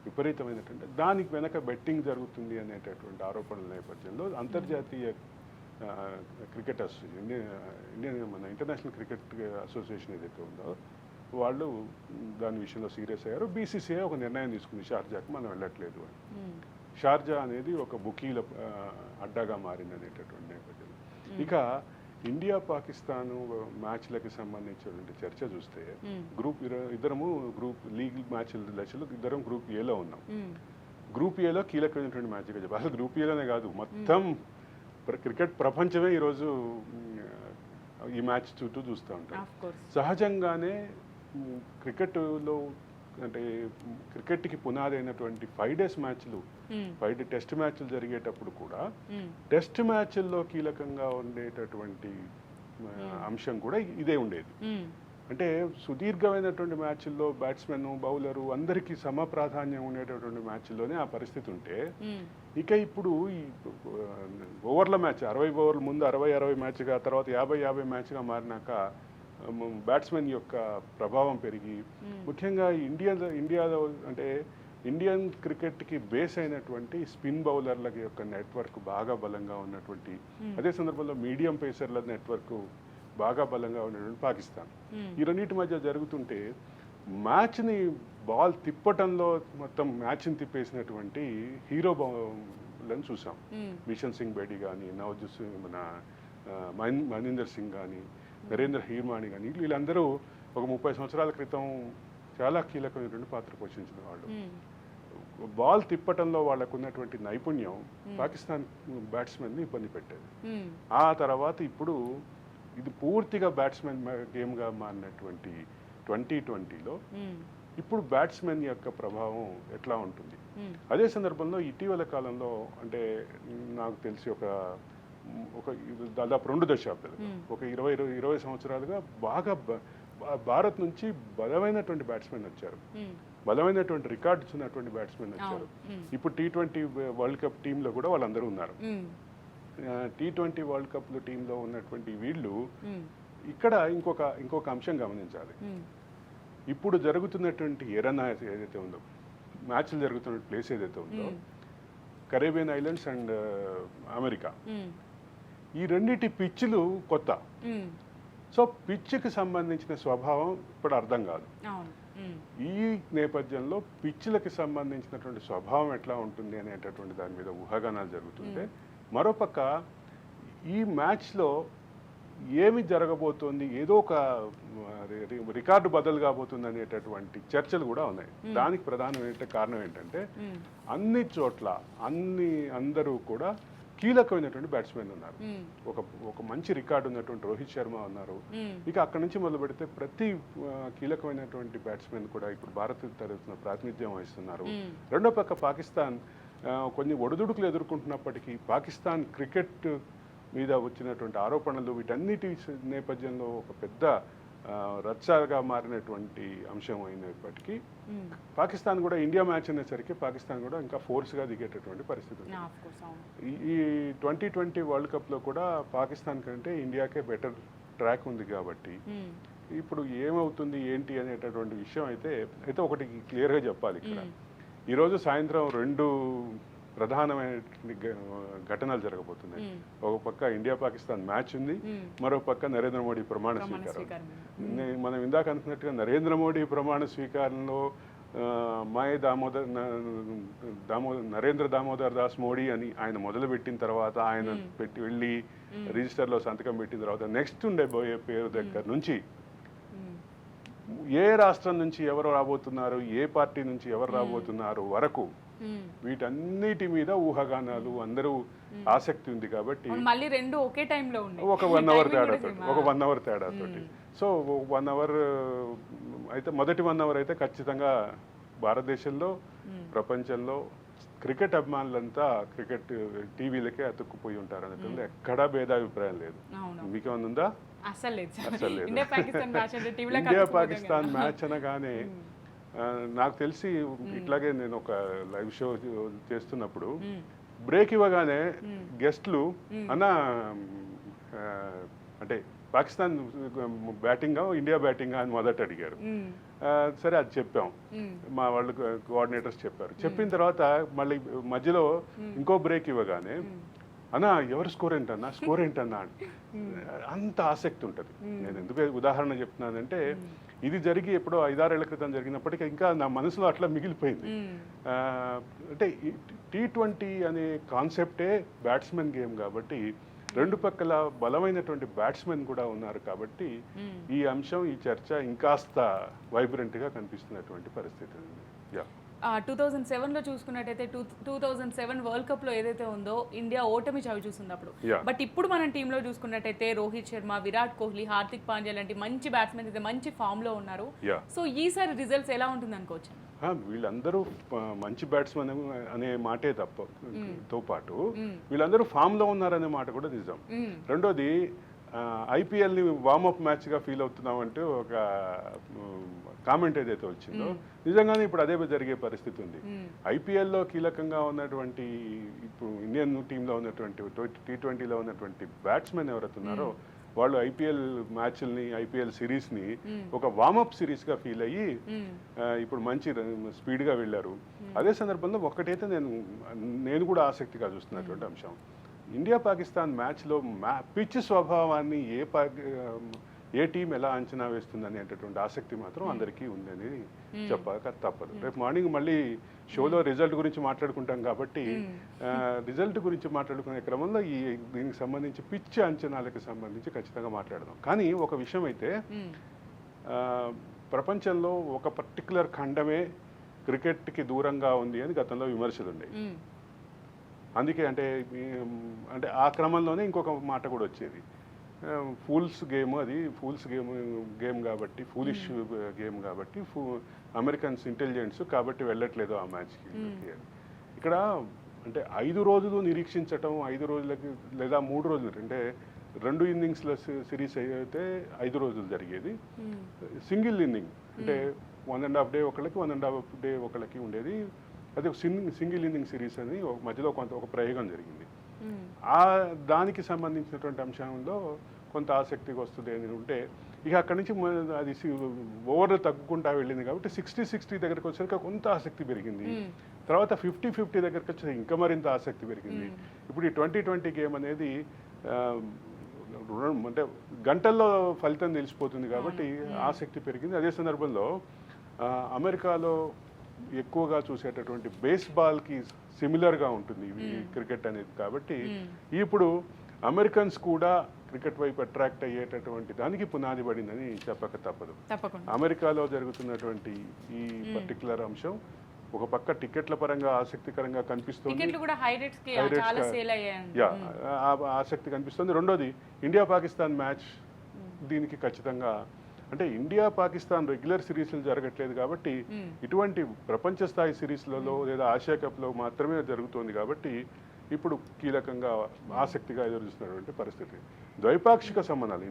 విపరీతమైనటువంటి దానికి వెనక బెట్టింగ్ జరుగుతుంది అనేటటువంటి ఆరోపణల నేపథ్యంలో అంతర్జాతీయ క్రికెట్ అసోసియేషన్, మన ఇంటర్నేషనల్ క్రికెట్ అసోసియేషన్ ఏదైతే ఉందో వాళ్ళు దాని విషయంలో సీరియస్ అయ్యారు. బీసీసీఐ ఒక నిర్ణయం తీసుకుంది, షార్జాకి మనం వెళ్ళట్లేదు అని. షార్జా అనేది ఒక బుకీల అడ్డాగా మారింది అనేటటువంటి నేపథ్యం. ఇక ఇండియా పాకిస్తాన్ మ్యాచ్లకి సంబంధించినటువంటి చర్చ చూస్తే ఇద్దరము గ్రూప్ లీగ్ మ్యాచ్లు ఇద్దరం గ్రూప్ ఏలో ఉన్నాం. గ్రూప్ ఏలో కీలకమైనటువంటి మ్యాచ్గా చెప్పాలి. అసలు గ్రూప్ ఏలోనే కాదు, మొత్తం క్రికెట్ ప్రపంచమే ఈరోజు ఈ మ్యాచ్ చుట్టూ చూస్తూ ఉంటాం. సహజంగానే క్రికెట్లో అంటే క్రికెట్కి పునాది అయినటువంటి 5 డేస్ మ్యాచ్లు 5 టెస్ట్ మ్యాచ్లు జరిగేటప్పుడు కూడా టెస్ట్ మ్యాచ్ల్లో కీలకంగా ఉండేటటువంటి అంశం కూడా ఇదే ఉండేది. అంటే సుదీర్ఘమైనటువంటి మ్యాచ్ల్లో బ్యాట్స్మెన్ బౌలరు అందరికీ సమ ప్రాధాన్యం ఉండేటటువంటి మ్యాచ్ల్లోనే ఆ పరిస్థితి ఉంటే, ఇక ఇప్పుడు ఈ ఓవర్ల మ్యాచ్ 60 ఓవర్ల ముందు 60 మ్యాచ్గా, తర్వాత 50 మ్యాచ్గా మారినాక బ్యాట్స్మెన్ యొక్క ప్రభావం పెరిగి ముఖ్యంగా ఇండియాలో అంటే ఇండియన్ క్రికెట్కి బేస్ అయినటువంటి స్పిన్ బౌలర్ల యొక్క నెట్వర్క్ బాగా బలంగా ఉన్నటువంటి, అదే సందర్భంలో మీడియం పేసర్ల నెట్వర్క్ బాగా బలంగా ఉన్నటువంటి పాకిస్తాన్. ఈ రెండింటి మధ్య జరుగుతుంటే మ్యాచ్ని బాల్ తిప్పటంలో మొత్తం మ్యాచ్ని తిప్పేసినటువంటి హీరో బౌలర్లను చూసాం. మిషన్ సింగ్ బేడి కానీ, నవజోత్ సింగ్, మన మహేందర్ సింగ్ కానీ, నరేంద్ర హీర్మాణి కానీ, వీళ్ళందరూ ఒక 30 సంవత్సరాల క్రితం చాలా కీలకమైనటువంటి పాత్ర పోషించిన వాళ్ళు. బాల్ తిప్పటంలో వాళ్ళకు ఉన్నటువంటి నైపుణ్యం పాకిస్తాన్ బ్యాట్స్మెన్ని ఇబ్బంది పెట్టేది. ఆ తర్వాత ఇప్పుడు ఇది పూర్తిగా బ్యాట్స్మెన్ గేమ్గా మారినటువంటి 2020లో ఇప్పుడు బ్యాట్స్మెన్ యొక్క ప్రభావం ఎట్లా ఉంటుంది. అదే సందర్భంలో ఇటీవల కాలంలో అంటే నాకు తెలిసి ఒక దాదాపు 2 దశాబ్దాలు, ఒక 20 సంవత్సరాలుగా బాగా భారత్ నుంచి బలమైనటువంటి బ్యాట్స్మెన్ వచ్చారు, బలమైనటువంటి రికార్డ్స్ ఉన్నటువంటి బ్యాట్స్మెన్ వచ్చారు. ఇప్పుడు T20 వరల్డ్ కప్ టీంలో కూడా వాళ్ళందరూ ఉన్నారు. T20 వరల్డ్ కప్లో టీంలో ఉన్నటువంటి వీళ్ళు ఇక్కడ ఇంకొక అంశం గమనించాలి. ఇప్పుడు జరుగుతున్నటువంటి ఎరనా ఏదైతే ఉందో, మ్యాచ్లు జరుగుతున్న ప్లేస్ ఏదైతే ఉందో, కరేబియన్ ఐలాండ్స్ అండ్ అమెరికా, ఈ రెండింటి పిచ్చులు కొత్త. సో పిచ్కి సంబంధించిన స్వభావం ఇప్పుడు అర్థం కాదు. ఈ నేపథ్యంలో పిచ్చులకి సంబంధించినటువంటి స్వభావం ఎట్లా ఉంటుంది అనేటటువంటి దాని మీద ఊహాగానాలు జరుగుతుంటే, మరోపక్క ఈ మ్యాచ్లో ఏమి జరగబోతోంది, ఏదో ఒక రికార్డు బదులు కాబోతుంది అనేటటువంటి చర్చలు కూడా ఉన్నాయి. దానికి ప్రధానమైన కారణం ఏంటంటే అన్ని చోట్ల అందరూ కూడా కీలకమైనటువంటి బ్యాట్స్మెన్ ఉన్నారు. ఒక మంచి రికార్డు ఉన్నటువంటి రోహిత్ శర్మ ఉన్నారు. ఇక అక్కడ నుంచి మొదలు పెడితే ప్రతి కీలకమైనటువంటి బ్యాట్స్మెన్ కూడా ఇప్పుడు భారత్ తరఫున ప్రాతినిధ్యం వహిస్తున్నారు. రెండో పక్క పాకిస్తాన్ కొన్ని ఒడిదుడుకులు ఎదుర్కొంటున్నప్పటికీ పాకిస్తాన్ క్రికెట్ మీద వచ్చినటువంటి ఆరోపణలు వీటన్నిటి నేపథ్యంలో ఒక పెద్ద రచ్చగా మారినటువంటి అంశం అయినప్పటికీ పాకిస్తాన్ కూడా ఇండియా మ్యాచ్ అనేసరికి పాకిస్తాన్ కూడా ఇంకా ఫోర్స్గా దిగేటటువంటి పరిస్థితి ఉంది. ఈ 2020 వరల్డ్ కప్లో కూడా పాకిస్తాన్ కంటే ఇండియాకే బెటర్ ట్రాక్ ఉంది కాబట్టి ఇప్పుడు ఏమవుతుంది ఏంటి అనేటటువంటి విషయం అయితే ఒకటి క్లియర్గా చెప్పాలి. ఇక్కడ ఈరోజు సాయంత్రం 2 ప్రధానమైన ఘటనలు జరగబోతున్నాయి. ఒక పక్క ఇండియా పాకిస్తాన్ మ్యాచ్ ఉంది, మరో పక్క నరేంద్ర మోడీ ప్రమాణ స్వీకారం. మనం ఇందాక అనుకున్నట్టుగా నరేంద్ర మోడీ ప్రమాణ స్వీకారంలో నరేంద్ర దామోదర్ దాస్ మోడీ అని ఆయన మొదలుపెట్టిన తర్వాత, ఆయన వెళ్ళి రిజిస్టర్లో సంతకం పెట్టిన తర్వాత నెక్స్ట్ ఉండబోయే పేరు దగ్గర నుంచి ఏ రాష్ట్రం నుంచి ఎవరు రాబోతున్నారు, ఏ పార్టీ నుంచి ఎవరు రాబోతున్నారు వరకు వీటన్నిటి మీద ఊహాగానాలు, అందరూ ఆసక్తి ఉంది. కాబట్టి మళ్ళీ 2 ఒకే టైంలో ఉన్నాయి, ఒక 1 అవర్ తేడాతోటి. సో 1 అవర్ అయితే మొదటి 1 అవర్ అయితే ఖచ్చితంగా భారతదేశంలో, ప్రపంచంలో క్రికెట్ అభిమానులంతా క్రికెట్ టీవీలకే అతుక్కుపోయి ఉంటారు అనేది ఎక్కడా భేదాభిప్రాయం లేదు. మీకేమన్నా ఉందా? అసలు లేదు. ఇండియా పాకిస్తాన్ మ్యాచ్ అనగానే నాకు తెలిసి ఇట్లాగే నేను ఒక లైవ్ షో చేస్తున్నప్పుడు బ్రేక్ ఇవ్వగానే గెస్ట్లు అంటే పాకిస్తాన్ బ్యాటింగా ఇండియా బ్యాటింగా అని మొదట అడిగారు. సరే అది చెప్పాం, మా వాళ్ళు కోఆర్డినేటర్స్ చెప్పారు. చెప్పిన తర్వాత మళ్ళీ మధ్యలో ఇంకో బ్రేక్ ఇవ్వగానే అన్నా ఎవరు స్కోర్ ఏంటన్నా స్కోర్ ఏంటన్నా అంత ఆసక్తి ఉంటుంది. నేను ఎందుకు ఉదాహరణ చెప్తున్నానంటే ఇది జరిగి ఎప్పుడో 5-6 ఏళ్ల క్రితం జరిగినప్పటికీ ఇంకా నా మనసులో అట్లా మిగిలిపోయింది. అంటే T20 అనే కాన్సెప్టే బ్యాట్స్మెన్ గేమ్ కాబట్టి రెండు పక్కల బలమైనటువంటి బ్యాట్స్మెన్ కూడా ఉన్నారు కాబట్టి ఈ అంశం ఈ చర్చ ఇంకాస్త వైబ్రెంట్గా కనిపిస్తున్నటువంటి పరిస్థితి ఉంది. 2007లో చూసుకున్నట్టయితే 2007 వరల్డ్ కప్ లో ఏదైతే ఉందో ఇండియా ఓటమి చవి చూస్తుంది అప్పుడు. బట్ ఇప్పుడు మనం టీంలో చూసుకున్నట్టయితే రోహిత్ శర్మ, విరాట్ కోహ్లీ, హార్దిక్ పాండ్యా లాంటి మంచి బ్యాట్స్మెన్ అయితే మంచి ఫామ్ లో ఉన్నారు. సో ఈసారి రిజల్ట్స్ ఎలా ఉంటుంది అనుకోవచ్చు? వీళ్ళందరూ మంచి బ్యాట్స్మెన్ అనే మాటే తో పాటు వీళ్ళందరూ ఫామ్ లో ఉన్నారనే మాట కూడా నిజం. రెండోది ఐపీఎల్ని వార్మప్ మ్యాచ్గా ఫీల్ అవుతున్నామంటూ ఒక కామెంట్ ఏదైతే వచ్చిందో నిజంగానే ఇప్పుడు అదే జరిగే పరిస్థితి ఉంది. ఐపీఎల్లో కీలకంగా ఉన్నటువంటి ఇప్పుడు ఇండియన్ టీంలో ఉన్నటువంటి T20లో ఉన్నటువంటి బ్యాట్స్మెన్ ఎవరైతే ఉన్నారో వాళ్ళు ఐపీఎల్ మ్యాచ్ల్ని ఐపీఎల్ సిరీస్ని ఒక వార్మప్ సిరీస్గా ఫీల్ అయ్యి ఇప్పుడు మంచి స్పీడ్గా వెళ్ళారు. అదే సందర్భంలో ఒక్కటైతే నేను కూడా ఆసక్తిగా చూస్తున్నటువంటి అంశం, ఇండియా పాకిస్తాన్ మ్యాచ్లో పిచ్ స్వభావాన్ని ఏ టీం ఎలా అంచనా వేస్తుంది అనేటటువంటి ఆసక్తి మాత్రం అందరికీ ఉందని చెప్పక తప్పదు. రేపు మార్నింగ్ మళ్ళీ షోలో రిజల్ట్ గురించి మాట్లాడుకుంటాం కాబట్టి రిజల్ట్ గురించి మాట్లాడుకునే క్రమంలో దీనికి సంబంధించి పిచ్ అంచనాలకు సంబంధించి ఖచ్చితంగా మాట్లాడదాం. కానీ ఒక విషయం అయితే ప్రపంచంలో ఒక పర్టికులర్ ఖండమే క్రికెట్కి దూరంగా ఉంది అని గతంలో విమర్శలు ఉండేవి. అందుకే అంటే ఆ క్రమంలోనే ఇంకొక మాట కూడా వచ్చేది, ఫూల్స్ గేమ్, అది ఫూల్స్ గేమ్ కాబట్టి, ఫూలిష్ గేమ్ కాబట్టి అమెరికన్స్ ఇంటెలిజెన్స్ కాబట్టి వెళ్ళట్లేదు ఆ మ్యాచ్కి. ఇక్కడ అంటే 5 రోజులు నిరీక్షించటం, 5 రోజులకి లేదా 3 రోజులు, అంటే 2 ఇన్నింగ్స్ల సిరీస్ అయితే 5 రోజులు జరిగేది. సింగిల్ ఇన్నింగ్ అంటే 1.5 డే ఒకళ్ళకి 1.5 డే ఒకళ్ళకి ఉండేది. అదే సింగిల్ ఇన్నింగ్ సిరీస్ అని మధ్యలో ఒక ప్రయోగం జరిగింది. దానికి సంబంధించినటువంటి అంశంలో కొంత ఆసక్తిగా వస్తుంది అని ఉంటే ఇక అక్కడి నుంచి అది ఓవర్లు తగ్గుకుంటా వెళ్ళింది కాబట్టి 60-60 దగ్గరికి వచ్చాక కొంత ఆసక్తి పెరిగింది. తర్వాత 50-50 దగ్గరికి వచ్చి ఇంకా మరింత ఆసక్తి పెరిగింది. ఇప్పుడు ఈ 2020 గేమ్ అనేది అంటే గంటల్లో ఫలితం తెలిసిపోతుంది కాబట్టి ఆసక్తి పెరిగింది. అదే సందర్భంలో అమెరికాలో ఎక్కువగా చూసేటటువంటి బేస్బాల్కి సిమిలర్గా ఉంటుంది ఈ క్రికెట్ అనేది కాబట్టి ఇప్పుడు అమెరికన్స్ కూడా క్రికెట్ వైపు అట్రాక్ట్ అయ్యేటటువంటి దానికి పునాది పడిందని చెప్పక తప్పదు. అమెరికాలో జరుగుతున్నటువంటి ఈ పర్టికులర్ అంశం ఒక పక్క టికెట్ల పరంగా ఆసక్తికరంగా కనిపిస్తుంది, ఆసక్తి కనిపిస్తుంది. రెండోది ఇండియా పాకిస్తాన్ మ్యాచ్ దీనికి ఖచ్చితంగా, అంటే ఇండియా పాకిస్తాన్ రెగ్యులర్ సిరీస్లు జరగట్లేదు కాబట్టి ఇటువంటి ప్రపంచ స్థాయి సిరీస్లలో లేదా ఆసియా కప్లో మాత్రమే జరుగుతోంది కాబట్టి ఇప్పుడు కీలకంగా ఆసక్తిగా ఎదురుస్తున్నటువంటి పరిస్థితి. ద్వైపాక్షిక సంబంధాలు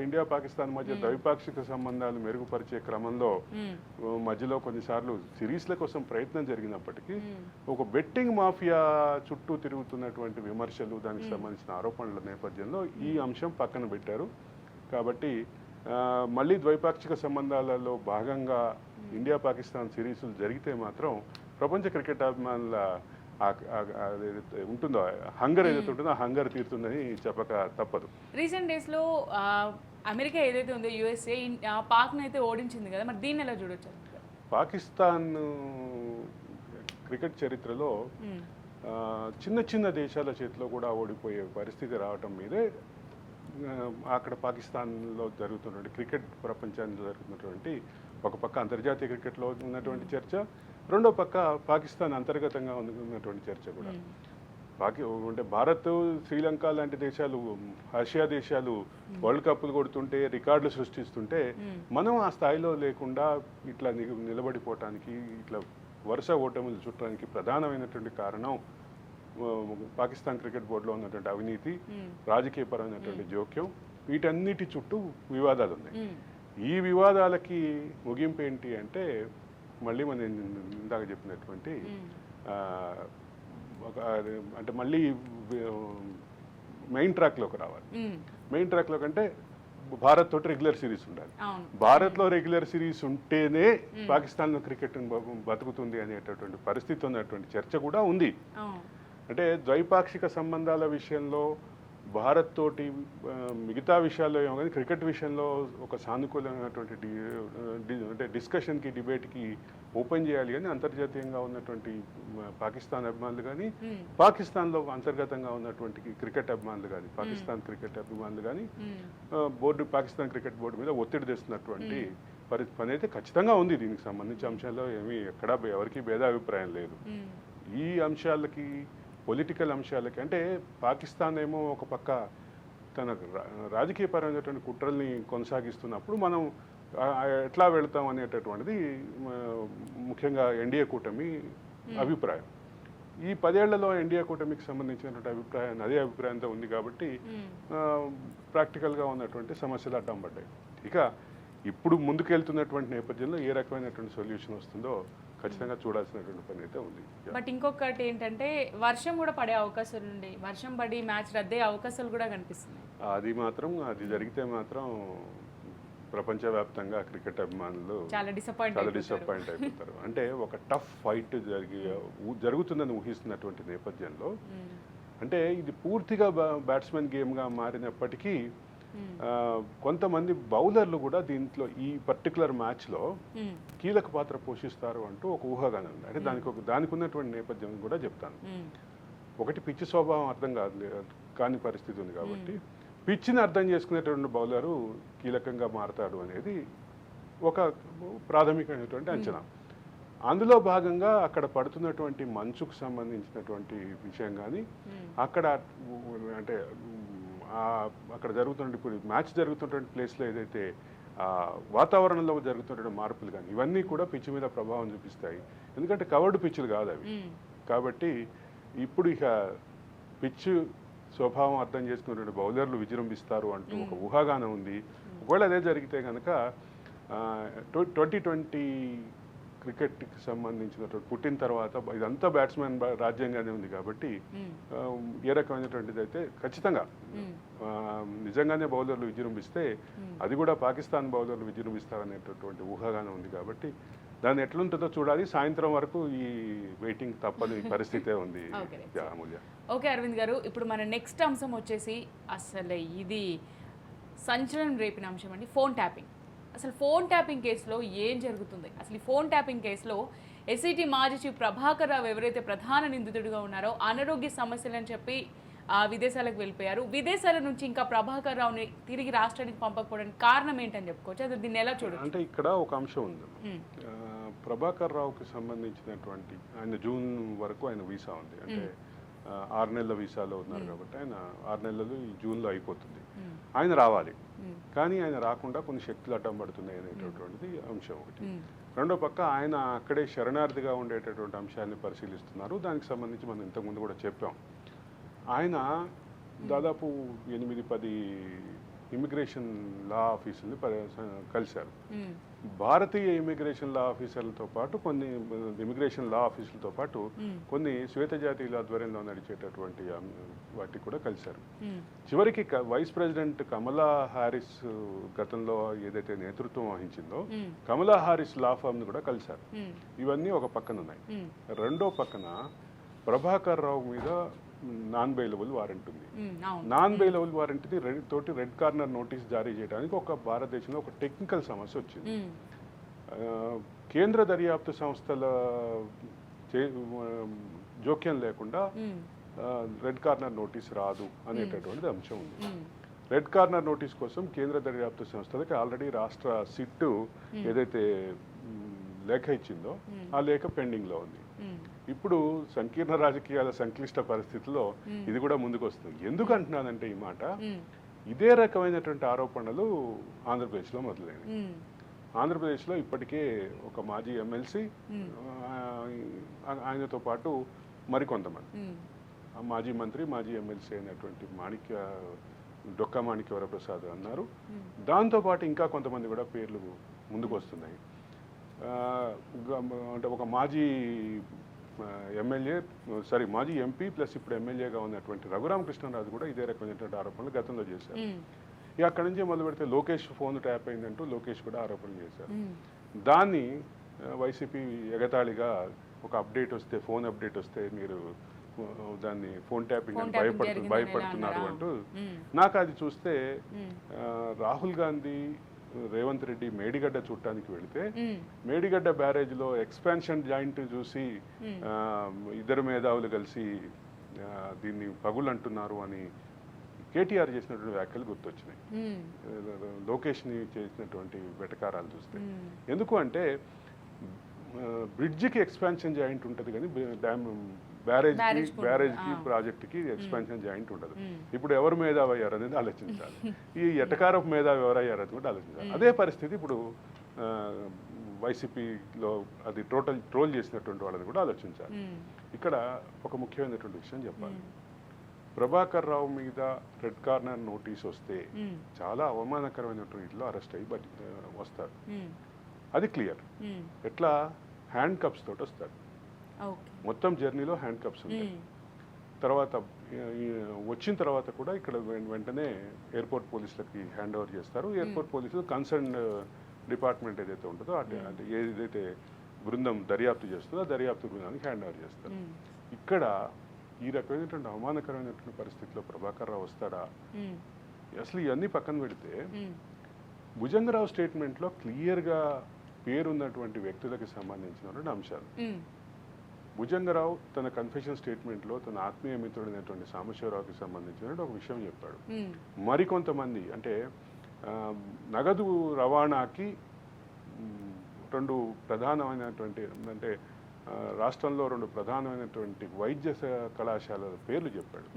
ఇండియా పాకిస్తాన్ మధ్య ద్వైపాక్షిక సంబంధాలు మెరుగుపరిచే క్రమంలో మధ్యలో కొన్నిసార్లు సిరీస్ల కోసం ప్రయత్నం జరిగినప్పటికీ ఒక బెట్టింగ్ మాఫియా చుట్టూ తిరుగుతున్నటువంటి విమర్శలు, దానికి సంబంధించిన ఆరోపణల నేపథ్యంలో ఈ అంశం పక్కన పెట్టారు. కాబట్టి మళ్ళీ ద్వైపాక్షిక సంబంధాలలో భాగంగా ఇండియా పాకిస్తాన్ సిరీస్లు జరిగితే మాత్రం ప్రపంచ క్రికెట్ అభిమానుల ఉంటుందో హంగర్ ఏదైతే ఉంటుందో ఆ హంగర్ తీరుతుందని చెప్పక తప్పదు. రీసెంట్ డేస్లో అమెరికా ఏదైతే ఉందో యుఎస్ఏ పాక్ను అయితే ఓడించింది కదా, మరి దీన్ని ఎలా చూడొచ్చు? పాకిస్తాన్ క్రికెట్ చరిత్రలో చిన్న చిన్న దేశాల చేతిలో కూడా ఓడిపోయే పరిస్థితి రావటం మీదే అక్కడ పాకిస్తాన్లో జరుగుతున్నటువంటి క్రికెట్ ప్రపంచానికి జరుగుతున్నటువంటి ఒక పక్క అంతర్జాతీయ క్రికెట్లో ఉన్నటువంటి చర్చ, రెండో పక్క పాకిస్తాన్ అంతర్గతంగా ఉన్నటువంటి చర్చ కూడా. అంటే భారత్, శ్రీలంక లాంటి దేశాలు, ఆసియా దేశాలు వరల్డ్ కప్లు కొడుతుంటే, రికార్డులు సృష్టిస్తుంటే మనం ఆ స్థాయిలో లేకుండా ఇట్లా నిలబడిపోవటానికి, ఇట్లా వరుస ఓటములు చుట్టడానికి ప్రధానమైనటువంటి కారణం పాకిస్తాన్ క్రికెట్ బోర్డులో ఉన్నటువంటి అవినీతి, రాజకీయపరమైనటువంటి జోక్యం, వీటన్నిటి చుట్టూ వివాదాలు ఉన్నాయి. ఈ వివాదాలకి ముగింపు ఏంటి అంటే మళ్ళీ మనం ఇందాక చెప్పినటువంటి అంటే మళ్ళీ మెయిన్ ట్రాక్లోకి రావాలి. మెయిన్ ట్రాక్లో కంటే భారత్ తోటి రెగ్యులర్ సిరీస్ ఉండాలి. భారత్లో రెగ్యులర్ సిరీస్ ఉంటేనే పాకిస్తాన్లో క్రికెట్ బతుకుతుంది అనేటటువంటి పరిస్థితి ఉన్నటువంటి చర్చ కూడా ఉంది. అంటే ద్వైపాక్షిక సంబంధాల విషయంలో భారత్ తోటి మిగతా విషయాల్లో ఏమో కానీ క్రికెట్ విషయంలో ఒక సానుకూలమైనటువంటి అంటే డిస్కషన్కి డిబేట్కి ఓపెన్ చేయాలి అని అంతర్జాతీయంగా ఉన్నటువంటి పాకిస్తాన్ అభిమానులు కానీ పాకిస్తాన్లో అంతర్గతంగా ఉన్నటువంటి క్రికెట్ అభిమానులు కానీ పాకిస్తాన్ క్రికెట్ అభిమానులు కానీ పాకిస్తాన్ క్రికెట్ బోర్డు మీద ఒత్తిడి తెస్తున్నటువంటి పని అయితే ఖచ్చితంగా ఉంది. దీనికి సంబంధించి అంశాల్లో ఏమీ ఎక్కడా ఎవరికి భేదాభిప్రాయం లేదు. ఈ అంశాలకి పొలిటికల్ అంశాలకి అంటే పాకిస్తాన్ ఏమో ఒక పక్క తన రాజకీయపరమైనటువంటి కుట్రల్ని కొనసాగిస్తున్నప్పుడు మనం ఎట్లా వెళ్తాం అనేటటువంటిది ముఖ్యంగా ఎన్డీఏ కూటమి అభిప్రాయం. ఈ 10 ఏళ్లలో ఎన్డీఏ కూటమికి సంబంధించినటువంటి అభిప్రాయం అదే అభిప్రాయంతో ఉంది కాబట్టి ప్రాక్టికల్గా ఉన్నటువంటి సమస్యలు అడ్డం పడ్డాయి. ఇక ఇప్పుడు ముందుకెళ్తున్నటువంటి నేపథ్యంలో ఏ రకమైనటువంటి సొల్యూషన్ వస్తుందో ఖచ్చితంగా చూడాల్సినటువంటి పని అయితే ఉంది. బట్ ఇంకొకటి ఏంటంటే వర్షం కూడా పడే అవకాశాలు ఉండి వర్షం పడి మ్యాచ్ రద్దే అవకాశాలు కూడా కనిపిస్తున్నాయి. అది జరిగితే మాత్రం ప్రపంచవ్యాప్తంగా క్రికెట్ అభిమానులు చాలా డిసప్పాయింట్ అయిపోతారు. అంటే ఒక టఫ్ ఫైట్ జరుగుతుందని ఊహిస్తున్నటువంటి నేపథ్యంలో అంటే ఇది పూర్తిగా బ్యాట్స్మెన్ గేమ్గా మారినప్పటికీ కొంతమంది బౌలర్లు కూడా దీంట్లో ఈ పర్టికులర్ మ్యాచ్లో కీలక పాత్ర పోషిస్తారు అంటూ ఒక ఊహాగానం ఉంది. అంటే దానికి ఉన్నటువంటి నేపథ్యం కూడా చెప్తాను. ఒకటి పిచ్చి స్వభావం అర్థం కాని పరిస్థితి ఉంది కాబట్టి పిచ్చిని అర్థం చేసుకునేటువంటి బౌలరు కీలకంగా మారతాడు అనేది ఒక ప్రాథమికమైనటువంటి అంచనా. అందులో భాగంగా అక్కడ పడుతున్నటువంటి మంచుకు సంబంధించినటువంటి విషయం కానీ అక్కడ అంటే అక్కడ జరుగుతున్న ఇప్పుడు మ్యాచ్ జరుగుతున్నటువంటి ప్లేస్లో ఏదైతే వాతావరణంలో జరుగుతున్న మార్పులు కానీ ఇవన్నీ కూడా పిచ్ మీద ప్రభావం చూపిస్తాయి. ఎందుకంటే కవర్డ్ పిచ్చులు కాదు అవి. కాబట్టి ఇప్పుడు ఇక పిచ్ స్వభావం అర్థం చేసుకున్నటువంటి బౌలర్లు విజృంభిస్తారు అంటూ ఒక ఊహాగానం ఉంది. ఒకవేళ అదే జరిగితే కనుక 2020 క్రికెట్కి సంబంధించినటువంటి పుట్టిన తర్వాత ఇదంతా బ్యాట్స్మెన్ రాజ్యాంగానే ఉంది కాబట్టి ఏ రకమైనటువంటిది అయితే ఖచ్చితంగా నిజంగానే బౌలర్లు విజృంభిస్తే అది కూడా పాకిస్తాన్ బౌలర్లు విజృంభిస్తారనేటటువంటి ఊహాగానం ఉంది కాబట్టి దాన్ని ఎట్లుంటుందో చూడాలి. సాయంత్రం వరకు ఈ వెయిటింగ్ తప్పని పరిస్థితే ఉంది. ఓకే అరవింద్ గారు, ఇప్పుడు మన నెక్స్ట్ అంశం వచ్చేసి అసలు ఇది సంచలనం రేపిన అంశం అండి, ఫోన్ ట్యాపింగ్. అసలు ఫోన్ ట్యాపింగ్ కేసులో ఏం జరుగుతుంది? అసలు ఈ ఫోన్ ట్యాపింగ్ కేసులో ఎస్ఐటి మాజీ చీఫ్ ప్రభాకర్ రావు ఎవరైతే ప్రధాన నిందితుడిగా ఉన్నారో అనారోగ్య సమస్యలని చెప్పి విదేశాలకు వెళ్ళిపోయారు. విదేశాల నుంచి ఇంకా ప్రభాకర్ రావుని తిరిగి రాష్ట్రానికి పంపకపోవడానికి కారణం ఏంటని చెప్పుకోవచ్చు. అది దీన్ని ఎలా చూడొచ్చు? అంటే ఇక్కడ ఒక అంశం ఉంది. ప్రభాకర్ రావుకి సంబంధించినటువంటి ఆయన జూన్ వరకు ఆయన వీసా ఉంది. అంటే 6 నెలల వీసాలో ఉన్నారు కాబట్టి ఆయన 6 నెలలు ఈ జూన్లో అయిపోతుంది. ఆయన రావాలి, కానీ ఆయన రాకుండా కొన్ని శక్తులు అడ్డం పడుతున్నాయి అనేటటువంటిది అంశం ఒకటి. రెండో పక్క ఆయన అక్కడే శరణార్థిగా ఉండేటటువంటి అంశాన్ని పరిశీలిస్తున్నారు. దానికి సంబంధించి మనం ఇంతకుముందు కూడా చెప్పాం. ఆయన దాదాపు 8-10 ఇమిగ్రేషన్ లా ఆఫీసుల్ని కలిశారు. భారతీయ ఇమిగ్రేషన్ లా ఆఫీసర్లతో పాటు కొన్ని ఇమిగ్రేషన్ లా ఆఫీసులతో పాటు కొన్ని శ్వేతజాతీయుల ఆధ్వర్యంలో నడిచేటటువంటి వాటికి కూడా కలిశారు. చివరికి వైస్ ప్రెసిడెంట్ కమలా హారిస్ గతంలో ఏదైతే నేతృత్వం వహించిందో కమలా హారిస్ లా ఫామ్ని కూడా కలిశారు. ఇవన్నీ ఒక పక్కన ఉన్నాయి. రెండో పక్కన ప్రభాకర్ రావు మీద నాన్ బెయిలబుల్ వారెంట్ ఉంది. నాన్ బెయిలబుల్ వారెంట్ని తోటి రెడ్ కార్నర్ నోటీస్ జారీ చేయడానికి ఒక భారతదేశంలో ఒక టెక్నికల్ సమస్య వచ్చింది. కేంద్ర దర్యాప్తు సంస్థల జోక్యం లేకుండా రెడ్ కార్నర్ నోటీస్ రాదు అనేటటువంటిది అంశం ఉంది. రెడ్ కార్నర్ నోటీస్ కోసం కేంద్ర దర్యాప్తు సంస్థలకి ఆల్రెడీ రాష్ట్ర సిట్ ఏదైతే లేఖ ఇచ్చిందో ఆ లేఖ పెండింగ్లో ఉంది. ఇప్పుడు సంకీర్ణ రాజకీయాల సంక్లిష్ట పరిస్థితుల్లో ఇది కూడా ముందుకు వస్తుంది. ఎందుకు అంటున్నానంటే ఈ మాట, ఇదే రకమైనటువంటి ఆరోపణలు ఆంధ్రప్రదేశ్లో మొదలైనవి. ఆంధ్రప్రదేశ్లో ఇప్పటికే ఒక మాజీ ఎమ్మెల్సీ, ఆయనతో పాటు మరికొంతమంది మాజీ మంత్రి, మాజీ ఎమ్మెల్సీ అయినటువంటి డొక్కా మాణిక్య వరప్రసాద్ అన్నారు. దాంతోపాటు ఇంకా కొంతమంది కూడా పేర్లు ముందుకు వస్తున్నాయి. అంటే ఒక మాజీ ఎంపీ ప్లస్ ఇప్పుడు ఎమ్మెల్యేగా ఉన్నటువంటి రఘురామకృష్ణరాజు కూడా ఇదే రకమైనటువంటి ఆరోపణలు గతంలో చేశారు. ఇక అక్కడి నుంచి మొదలు పెడితే లోకేష్ ఫోన్ ట్యాప్ అయిందంటూ లోకేష్ కూడా ఆరోపణలు చేశారు. దాన్ని వైసీపీ ఎగతాళిగా ఒక అప్డేట్ వస్తే, ఫోన్ అప్డేట్ వస్తే మీరు దాన్ని ఫోన్ ట్యాపింగ్ అని జరిగిందని భయపడుతున్నారు అన్నారా? అంటూ మ్మ్. నాకు అది చూస్తే మ్మ్. రాహుల్ గాంధీ రేవంత్ రెడ్డి మేడిగడ్డ చూడటానికి వెళితే మ్మ్. మేడిగడ్డ బ్యారేజ్లో ఎక్స్పాన్షన్ జాయింట్ చూసి ఆ, ఇద్దరు మేధావులు కలిసి దీన్ని పగులు అంటున్నారు అని కేటీఆర్ చేసినటువంటి వ్యాఖ్యలు గుర్తొచ్చినాయి. మ్మ్. లోకేష్ని చేసినటువంటి వెటకారాలు చూస్తే మ్మ్. ఎందుకు అంటే బ్రిడ్జికి ఎక్స్పాన్షన్ జాయింట్ ఉంటుంది కానీ డ్యామ్ బ్యారేజ్కి ప్రాజెక్ట్కి ఎక్స్పాన్షన్ జాయింట్ ఉండదు. ఇప్పుడు ఎవరు మేధావి అయ్యారు అనేది ఆలోచించాలి. ఈ ఎటకారపు మేధావి ఎవరయ్యారు కూడా ఆలోచించాలి. అదే పరిస్థితి ఇప్పుడు వైసీపీలో అది ట్రోల్ చేసినటువంటి వాళ్ళని కూడా ఆలోచించాలి. ఇక్కడ ఒక ముఖ్యమైనటువంటి విషయం చెప్పాలి. ప్రభాకర్ రావు మీద రెడ్ కార్నర్ నోటీస్ వస్తే చాలా అవమానకరమైనటువంటి రీతిలో అరెస్ట్ అయ్యి వస్తారు. అది క్లియర్. ఎట్లా హ్యాండ్ కప్స్ తోటి వస్తారు. మొత్తం జర్నీలో హ్యాండ్ కప్స్ ఉంటాయి. తర్వాత వచ్చిన తర్వాత కూడా ఇక్కడ వెంటనే ఎయిర్పోర్ట్ పోలీసులకి హ్యాండ్ ఓవర్ చేస్తారు. ఎయిర్పోర్ట్ పోలీసులు కన్సర్న్ డిపార్ట్మెంట్ ఏదైతే ఉంటుందో అంటే ఏదైతే బృందం దర్యాప్తు చేస్తుందో ఆ దర్యాప్తు బృందానికి హ్యాండ్ ఓవర్ చేస్తారు. ఇక్కడ ఈ రకమైనటువంటి అవమానకరమైనటువంటి పరిస్థితిలో ప్రభాకర్ రావు వస్తాడా? అసలు ఇవన్నీ పక్కన పెడితే భుజంగరావు స్టేట్మెంట్లో క్లియర్గా పేరున్నటువంటి వ్యక్తులకు సంబంధించినటువంటి అంశాలు. భుజంగరావు తన కన్ఫెషన్ స్టేట్మెంట్లో తన ఆత్మీయ మిత్రుడైనటువంటి సాంబశివరావుకి సంబంధించిన ఒక విషయం చెప్పాడు. మరికొంతమంది అంటే నగదు రవాణాకి రెండు ప్రధానమైనటువంటి అంటే రాష్ట్రంలో రెండు ప్రధానమైనటువంటి వైద్య కళాశాలల పేర్లు చెప్పాడు.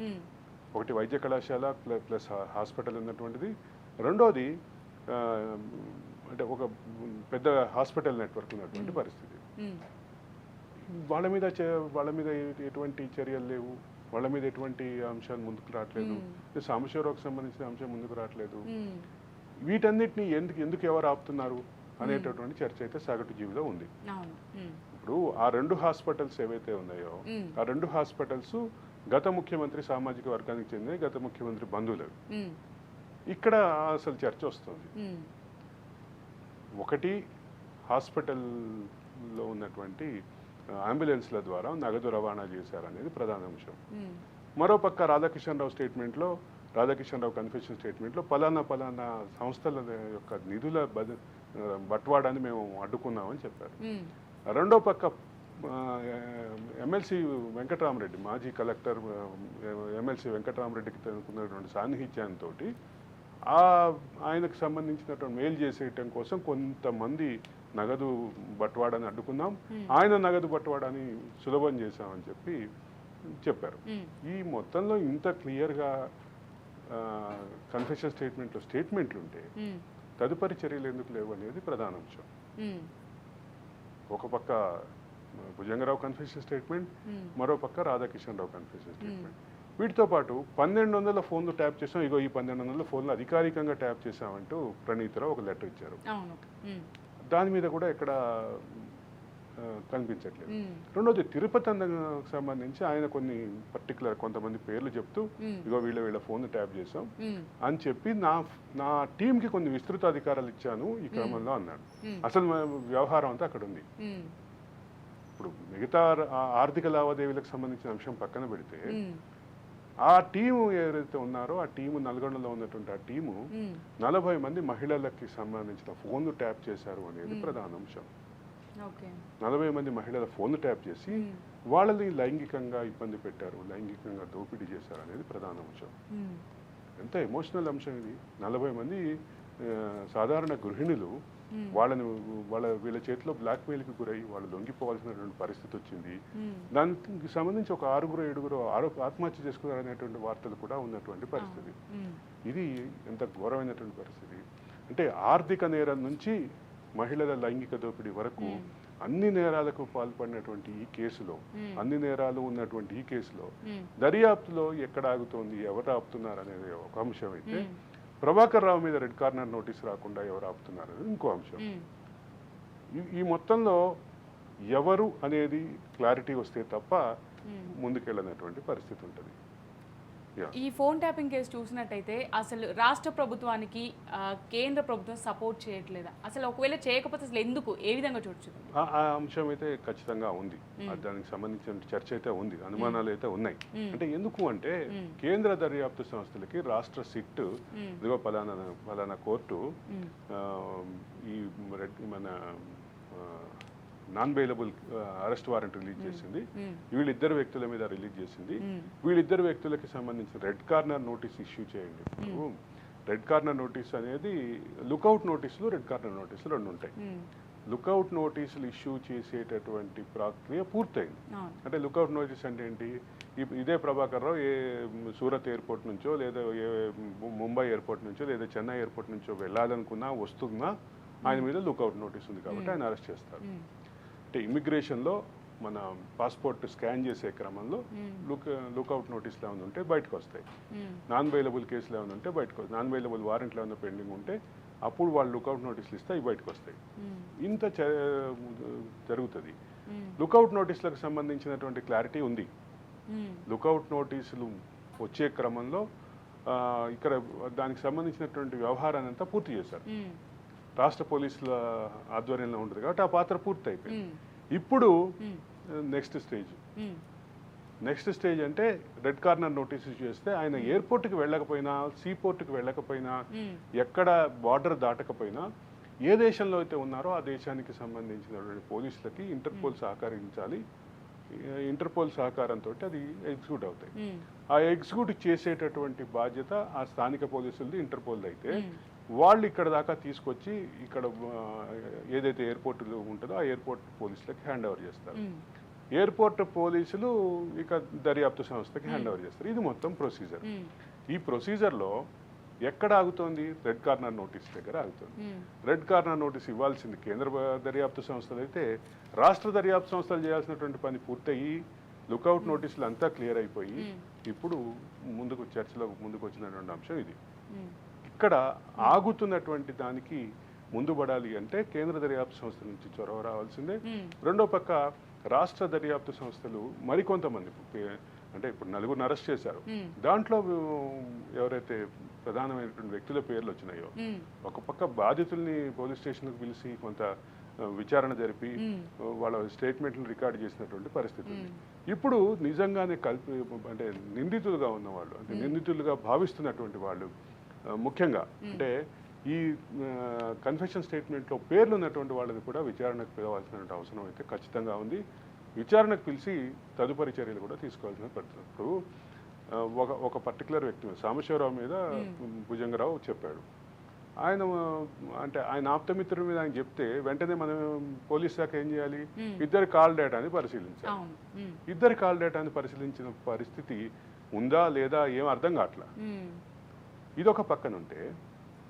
ఒకటి వైద్య కళాశాల ప్లస్ హాస్పిటల్ ఉన్నటువంటిది, రెండోది అంటే ఒక పెద్ద హాస్పిటల్ నెట్వర్క్ ఉన్నటువంటి పరిస్థితి. వాళ్ళ మీద ఎటువంటి చర్యలు లేవు, వాళ్ళ మీద ఎటువంటి అంశాలు ముందుకు రావట్లేదు, సాంబశివరావుకి సంబంధించిన అంశం ముందుకు రావట్లేదు. వీటన్నిటిని ఎందుకు ఎవరు ఆపుతున్నారు అనేటటువంటి చర్చ అయితే సగటు జీవిలో ఉంది. ఇప్పుడు ఆ రెండు హాస్పిటల్స్ ఏవైతే ఉన్నాయో ఆ రెండు హాస్పిటల్స్ గత ముఖ్యమంత్రి సామాజిక వర్గానికి చెందిన గత ముఖ్యమంత్రి బంధువులు. ఇక్కడ అసలు చర్చ వస్తుంది. ఒకటి హాస్పిటల్లో ఉన్నటువంటి అంబులెన్స్ల ద్వారా నగదు రవాణా చేశారనేది ప్రధాన అంశం. మరోపక్క రాధాకిషన్ రావు కన్ఫెషన్ స్టేట్మెంట్లో పలానా సంస్థల యొక్క నిధుల బట్వాడాన్ని మేము అడ్డుకున్నామని చెప్పారు. రెండో పక్క ఎమ్మెల్సీ వెంకటరామరెడ్డి, మాజీ కలెక్టర్ ఎమ్మెల్సీ వెంకటరామరెడ్డికి తనుకున్నటువంటి సాన్నిహిత్యంతో ఆయనకు సంబంధించినటువంటి మేలు చేసేయటం కోసం కొంతమంది నగదు బట్వాడాన్ని అడ్డుకున్నాం, ఆయన నగదు బట్వాడాన్ని సులభం చేశామని చెప్పారు. ఈ మొత్తంలో ఇంత క్లియర్గా కన్ఫెషన్ స్టేట్మెంట్లు ఉంటే తదుపరి చర్యలు ఎందుకు లేవు అనేది ప్రధాన అంశం. ఒక పక్క భుజంగరావు కన్ఫెషన్ స్టేట్మెంట్, మరో పక్క రాధాకిషన్ రావు కన్ఫెషన్ స్టేట్మెంట్. వీటితో పాటు 1200 ఫోన్లు ట్యాప్ చేసాం, ఇగో ఈ 1200 ఫోన్లు అధికారికంగా ట్యాప్ చేసామంటూ ప్రణీతరావు ఒక లెటర్ ఇచ్చారు. దాని మీద కూడా ఎక్కడ కనిపించట్లేదు. రెండోది తిరుపతి సంబంధించి ఆయన కొంతమంది పేర్లు చెప్తూ ఇగో వీళ్ళ ఫోన్ ట్యాప్ చేసాం అని చెప్పి నా టీంకి కొన్ని విస్తృత అధికారాలు ఇచ్చాను ఈ క్రమంలో అన్నాడు. అసలు వ్యవహారం అంతా అక్కడ ఉంది. ఇప్పుడు మిగతా ఆర్థిక లావాదేవీలకు సంబంధించిన అంశం పక్కన పెడితే ఆ టీము ఏదైతే ఉన్నారో ఆ టీము నల్గొండలో ఉన్నటువంటి ఆ టీము 40 మంది మహిళలకి సంబంధించిన ఫోన్లు ట్యాప్ చేశారు అనేది ప్రధాన అంశం. 40 మంది మహిళల ఫోన్లు ట్యాప్ చేసి వాళ్ళని లైంగికంగా ఇబ్బంది పెట్టారు, లైంగికంగా దోపిడీ చేశారు అనేది ప్రధాన అంశం. ఎంత ఎమోషనల్ అంశం ఇది. 40 మంది సాధారణ గృహిణులు వీళ్ళ చేతిలో బ్లాక్మెయిల్కి గురై వాళ్ళు లొంగిపోవాల్సినటువంటి పరిస్థితి వచ్చింది. దానికి సంబంధించి ఒక 6-7 ఆత్మహత్య చేసుకున్నారనేటువంటి వార్తలు కూడా ఉన్నటువంటి పరిస్థితి. ఇది ఎంత ఘోరమైనటువంటి పరిస్థితి అంటే ఆర్థిక నేరం నుంచి మహిళల లైంగిక దోపిడీ వరకు అన్ని నేరాలకు పాల్పడినటువంటి ఈ కేసులో, అన్ని నేరాలు ఉన్నటువంటి ఈ కేసులో దర్యాప్తులో ఎక్కడ ఆగుతోంది, ఎవరు ఆపుతున్నారు అనేది ఒక అంశం అయితే, ప్రభాకర్ రావు మీద రెడ్ కార్నర్ నోటీస్ రాకుండా ఎవరు ఆపుతున్నారు అనేది ఇంకో అంశం. ఈ మొత్తంలో ఎవరు అనేది క్లారిటీ వస్తే తప్ప ముందుకెళ్ళినటువంటి పరిస్థితి ఉంటుంది. Yeah. ఈ ఫోన్ ట్యాపింగ్ కేసు చూసినట్టయితే అసలు రాష్ట్ర ప్రభుత్వానికి కేంద్ర ప్రభుత్వం సపోర్ట్ చేయట్లేదా? అసలు ఒకవేళ చేయకపోతే అసలు ఎందుకు, ఏ విధంగా చూడొచ్చు? ఆ అంశం అయితే ఖచ్చితంగా ఉంది. దానికి సంబంధించిన చర్చ అయితే ఉంది, అనుమానాలు అయితే ఉన్నాయి. అంటే ఎందుకు అంటే కేంద్ర దర్యాప్తు సంస్థలకి రాష్ట్ర సిట్ ఇదిగో పలానా కోర్టు ఈ మన non bailable arrest warrant release చేసింది, వీళ్ళిద్దరు వ్యక్తుల మీద రిలీజ్ చేసింది, వీళ్ళిద్దరు వ్యక్తులకి సంబంధించిన రెడ్ కార్నర్ నోటీస్ ఇష్యూ చేయండి. రెడ్ కార్నర్ నోటీస్ అనేది లుకౌట్ నోటీసులు, రెడ్ కార్నర్ నోటీసులు రెండు ఉంటాయి. లుకౌట్ నోటీసులు ఇష్యూ చేసేటటువంటి ప్రక్రియ పూర్తయింది. అంటే లుకౌట్ నోటీస్ అంటే ఏంటి? ఇదే ప్రభాకర్ రావు ఏ సూరత్ ఎయిర్పోర్ట్ నుంచో లేదా ఏ ముంబై ఎయిర్పోర్ట్ నుంచో లేదా చెన్నై ఎయిర్పోర్ట్ నుంచో వెళ్ళాలనుకున్నా వస్తున్నా ఆయన మీద లుకౌట్ నోటీస్ ఉంది కాబట్టి ఆయన అరెస్ట్ చేస్తారు. అంటే ఇమిగ్రేషన్లో మన పాస్పోర్ట్ స్కాన్ చేసే క్రమంలో లుకౌట్ నోటీసులు ఏమైనా ఉంటే బయటకు వస్తాయి. నాన్ బెయిలబుల్ కేసులు ఏమైనా ఉంటే బయటకు వస్తాయి. నాన్ బెయిలబుల్ వారెంట్లు ఏమైనా పెండింగ్ ఉంటే అప్పుడు వాళ్ళు లుకౌట్ నోటీసులు ఇస్తే అవి బయటకు వస్తాయి. ఇంత జరుగుతుంది. లుకౌట్ నోటీసులకు సంబంధించినటువంటి క్లారిటీ ఉంది. లుకౌట్ నోటీసులు వచ్చే క్రమంలో ఇక్కడ దానికి సంబంధించినటువంటి వ్యవహారాన్ని అంతా పూర్తి చేశారు. రాష్ట్ర పోలీసుల ఆధ్వర్యంలో ఉంటుంది కాబట్టి ఆ పాత్ర పూర్తి అయిపోయింది. ఇప్పుడు నెక్స్ట్ స్టేజ్ అంటే రెడ్ కార్నర్ నోటీస్ చేస్తే ఆయన ఎయిర్పోర్ట్కి వెళ్ళకపోయినా, సీపోర్ట్కి వెళ్ళకపోయినా, ఎక్కడ బార్డర్ దాటకపోయినా, ఏ దేశంలో అయితే ఉన్నారో ఆ దేశానికి సంబంధించినటువంటి పోలీసులకి ఇంటర్పోల్ సహకరించాలి. ఇంటర్పోల్ సహకారంతో అది ఎగ్జిక్యూట్ అవుతాయి. ఆ ఎగ్జిక్యూట్ చేసేటటువంటి బాధ్యత ఆ స్థానిక పోలీసులది, ఇంటర్పోల్ అయితే వాళ్ళు ఇక్కడ దాకా తీసుకొచ్చి ఇక్కడ ఏదైతే ఎయిర్పోర్ట్ ఉంటుందో ఆ ఎయిర్పోర్ట్ పోలీసులకి హ్యాండ్ ఓవర్ చేస్తారు. ఎయిర్పోర్ట్ పోలీసులు ఇక దర్యాప్తు సంస్థకి హ్యాండ్ ఓవర్ చేస్తారు. ఇది మొత్తం ప్రొసీజర్. ఈ ప్రొసీజర్లో ఎక్కడ ఆగుతోంది? రెడ్ కార్నర్ నోటీస్ దగ్గర ఆగుతుంది. రెడ్ కార్నర్ నోటీస్ ఇవ్వాల్సింది కేంద్ర దర్యాప్తు సంస్థలు అయితే, రాష్ట్ర దర్యాప్తు సంస్థలు చేయాల్సినటువంటి పని పూర్తయి లుకౌట్ నోటీసులు అంతా క్లియర్ అయిపోయి ఇప్పుడు చర్చలో ముందుకు వచ్చినటువంటి అంశం ఇది. ఇక్కడ ఆగుతున్నటువంటి దానికి ముందు పడాలి అంటే కేంద్ర దర్యాప్తు సంస్థల నుంచి చొరవ రావాల్సిందే. రెండో పక్క రాష్ట్ర దర్యాప్తు సంస్థలు మరికొంతమంది, అంటే ఇప్పుడు 4 అరెస్ట్ చేశారు. దాంట్లో ఎవరైతే ప్రధానమైనటువంటి వ్యక్తుల పేర్లు వచ్చినాయో, ఒక పక్క బాధితుల్ని పోలీస్ స్టేషన్కి పిలిచి కొంత విచారణ జరిపి వాళ్ళ స్టేట్మెంట్లు రికార్డ్ చేసినటువంటి పరిస్థితి ఉంది. ఇప్పుడు నిజంగానే అంటే నిందితులుగా ఉన్నవాళ్ళు, అంటే నిందితులుగా భావిస్తున్నటువంటి వాళ్ళు, ముఖ్యంగా అంటే ఈ కన్ఫెషన్ స్టేట్మెంట్లో పేర్లు ఉన్నటువంటి వాళ్ళని కూడా విచారణకు పిలవాల్సినటువంటి అవసరం అయితే ఖచ్చితంగా ఉంది. విచారణకు పిలిచి తదుపరి చర్యలు కూడా తీసుకోవాల్సిన పడుతుంది. ఇప్పుడు ఒక పర్టికులర్ వ్యక్తి సాంబశివరావు మీద భుజంగరావు చెప్పాడు. ఆయన అంటే ఆయన ఆప్తమిత్రుడి మీద ఆయన చెప్తే వెంటనే మనం పోలీస్ శాఖ ఏం చేయాలి? ఇద్దరి కాల్ డేటాని పరిశీలించాలి. ఇద్దరి కాల్ డేటాని పరిశీలించిన పరిస్థితి ఉందా లేదా ఏం అర్థం కావట్లా. ఇదొక పక్కన ఉంటే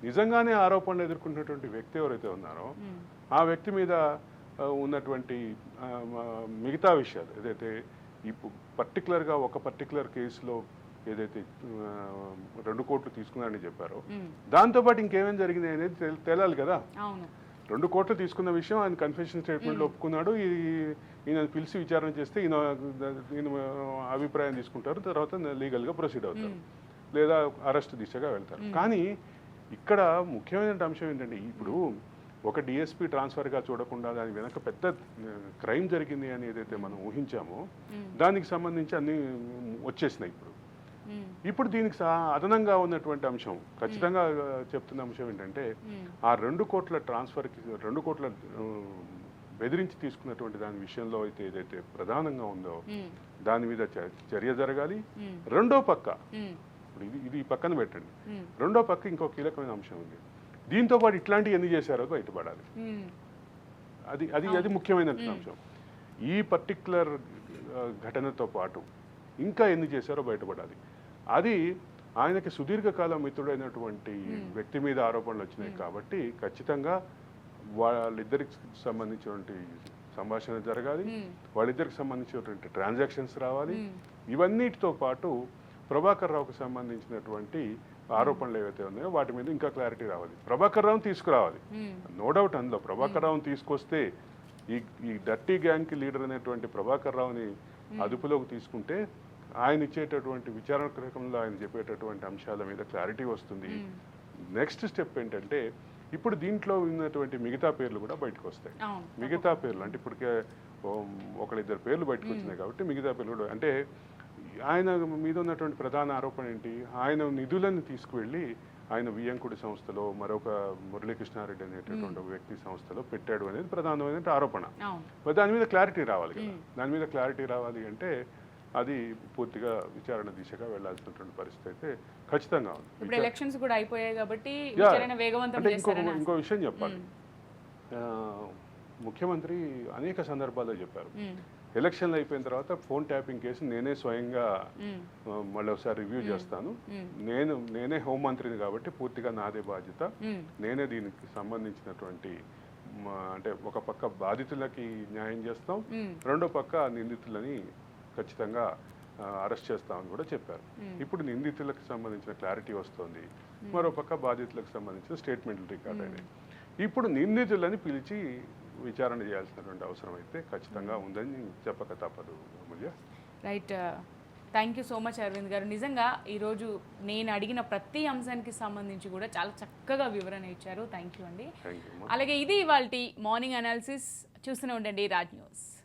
నిజంగానే ఆరోపణలు ఎదుర్కొంటున్నటువంటి వ్యక్తి ఎవరైతే ఉన్నారో ఆ వ్యక్తి మీద ఉన్నటువంటి మిగతా విషయాలు ఏదైతే ఇప్పుడు పర్టికులర్గా ఒక పర్టికులర్ కేసులో ఏదైతే 2 కోట్లు తీసుకున్నారని చెప్పారో దాంతోపాటు ఇంకేమేమి జరిగింది అనేది తేలాలి కదా. 2 కోట్లు తీసుకున్న విషయం ఆయన కన్ఫెషన్ స్టేట్మెంట్లో ఒప్పుకున్నాడు. ఈయన పిలిచి విచారణ చేస్తే ఈయన అభిప్రాయం తీసుకుంటారు, తర్వాత లీగల్గా ప్రొసీడ్ అవుతారు లేదా అరెస్ట్ దిశగా వెళ్తారు. కానీ ఇక్కడ ముఖ్యమైన అంశం ఏంటంటే ఇప్పుడు ఒక డిఎస్పీ ట్రాన్స్ఫర్గా చూడకుండా దాని వెనక పెద్ద క్రైమ్ జరిగింది అని ఏదైతే మనం ఊహించామో దానికి సంబంధించి అన్ని వచ్చేసినాయి. ఇప్పుడు దీనికి అదనంగా ఉన్నటువంటి అంశం ఖచ్చితంగా చెప్తున్న అంశం ఏంటంటే ఆ 2 కోట్ల ట్రాన్స్ఫర్కి 2 కోట్ల బెదిరించి తీసుకున్నటువంటి దాని విషయంలో అయితే ఏదైతే ప్రధానంగా ఉందో దాని మీద చర్య జరగాలి. రెండో పక్క ఇది పక్కన పెట్టండి, రెండో పక్క ఇంకో కీలకమైన అంశం ఉంది. దీంతో పాటు ఇట్లాంటివి ఎన్ని చేశారో బయటపడాలి. అది ముఖ్యమైన అంశం. ఈ పర్టిక్యులర్ ఘటనతో పాటు ఇంకా ఎన్ని చేశారో బయటపడాలి. అది ఆయనకి సుదీర్ఘకాలం మిత్రుడైనటువంటి వ్యక్తి మీద ఆరోపణలు వచ్చినాయి కాబట్టి ఖచ్చితంగా వాళ్ళిద్దరికి సంబంధించినటువంటి సంభాషణ జరగాలి, వాళ్ళిద్దరికి సంబంధించినటువంటి ట్రాన్సాక్షన్స్ రావాలి. ఇవన్నిటితో పాటు ప్రభాకర్ రావుకు సంబంధించినటువంటి ఆరోపణలు ఏవైతే ఉన్నాయో వాటి మీద ఇంకా క్లారిటీ రావాలి. ప్రభాకర్ రావుని తీసుకురావాలి, నో డౌట్. అందులో ప్రభాకర్ రావుని తీసుకొస్తే ఈ డర్టీ గ్యాంగ్కి లీడర్ అనేటువంటి ప్రభాకర్ రావుని అదుపులోకి తీసుకుంటే ఆయన ఇచ్చేటటువంటి విచారణ క్రమంలో ఆయన చెప్పేటటువంటి అంశాల మీద క్లారిటీ వస్తుంది. నెక్స్ట్ స్టెప్ ఏంటంటే ఇప్పుడు దీంట్లో ఉన్నటువంటి మిగతా పేర్లు కూడా బయటకు వస్తాయి. మిగతా పేర్లు అంటే ఇప్పటికే ఒకళ్ళిద్దరు పేర్లు బయటకు వచ్చినాయి కాబట్టి మిగతా పేర్లు కూడా అంటే ఆయన మీద ఉన్నటువంటి ప్రధాన ఆరోపణ ఏంటి, ఆయన నిధులను తీసుకువెళ్ళి ఆయన వియ్యంకుడి సంస్థలో మరొక మురళీకృష్ణారెడ్డి అనేటటువంటి ఒక వ్యక్తి సంస్థలో పెట్టాడు అనేది ప్రధానమైన ఆరోపణ. మరి దాని మీద క్లారిటీ రావాలి కదా. దాని మీద క్లారిటీ రావాలి అంటే అది పూర్తిగా విచారణ దిశగా వెళ్లాల్సినటువంటి పరిస్థితి అయితే ఖచ్చితంగా ఉంది. ఇప్పుడు ఎలక్షన్స్ కూడా అయిపోయాయి కాబట్టి విచారణ వేగవంతం చేస్తారని. ఇంకో విషయం చెప్పాలి, ముఖ్యమంత్రి అనేక సందర్భాల్లో చెప్పారు, ఎలక్షన్లు అయిపోయిన తర్వాత ఫోన్ ట్యాపింగ్ కేసు నేనే స్వయంగా మళ్ళీ ఒకసారి రివ్యూ చేస్తాను, నేనే హోంమంత్రిని కాబట్టి పూర్తిగా నాదే బాధ్యత, నేనే దీనికి సంబంధించినటువంటి అంటే ఒక పక్క బాధితులకి న్యాయం చేస్తాం, రెండో పక్క నిందితులని ఖచ్చితంగా అరెస్ట్ చేస్తామని కూడా చెప్పారు. ఇప్పుడు నిందితులకు సంబంధించిన క్లారిటీ వస్తుంది, మరో పక్క బాధితులకు సంబంధించిన స్టేట్మెంట్లు రికార్డ్ అయినాయి. ఇప్పుడు నిందితులని పిలిచి విచారణ చేయాల్సినటువంటి అవసరం అయితే ఖచ్చితంగా ఉందని చెప్పక తప్పదు. Amulya, right. Thank you so much Aravind గారు. నిజంగా ఈరోజు నేను అడిగిన ప్రతి అంశానికి సంబంధించి కూడా చాలా చక్కగా వివరణ ఇచ్చారు. థ్యాంక్ యూ అండి. అలాగే ఇది ఇవాల్టి మార్నింగ్ అనాలిసిస్. చూస్తూనే ఉండండి రాజ్ న్యూస్.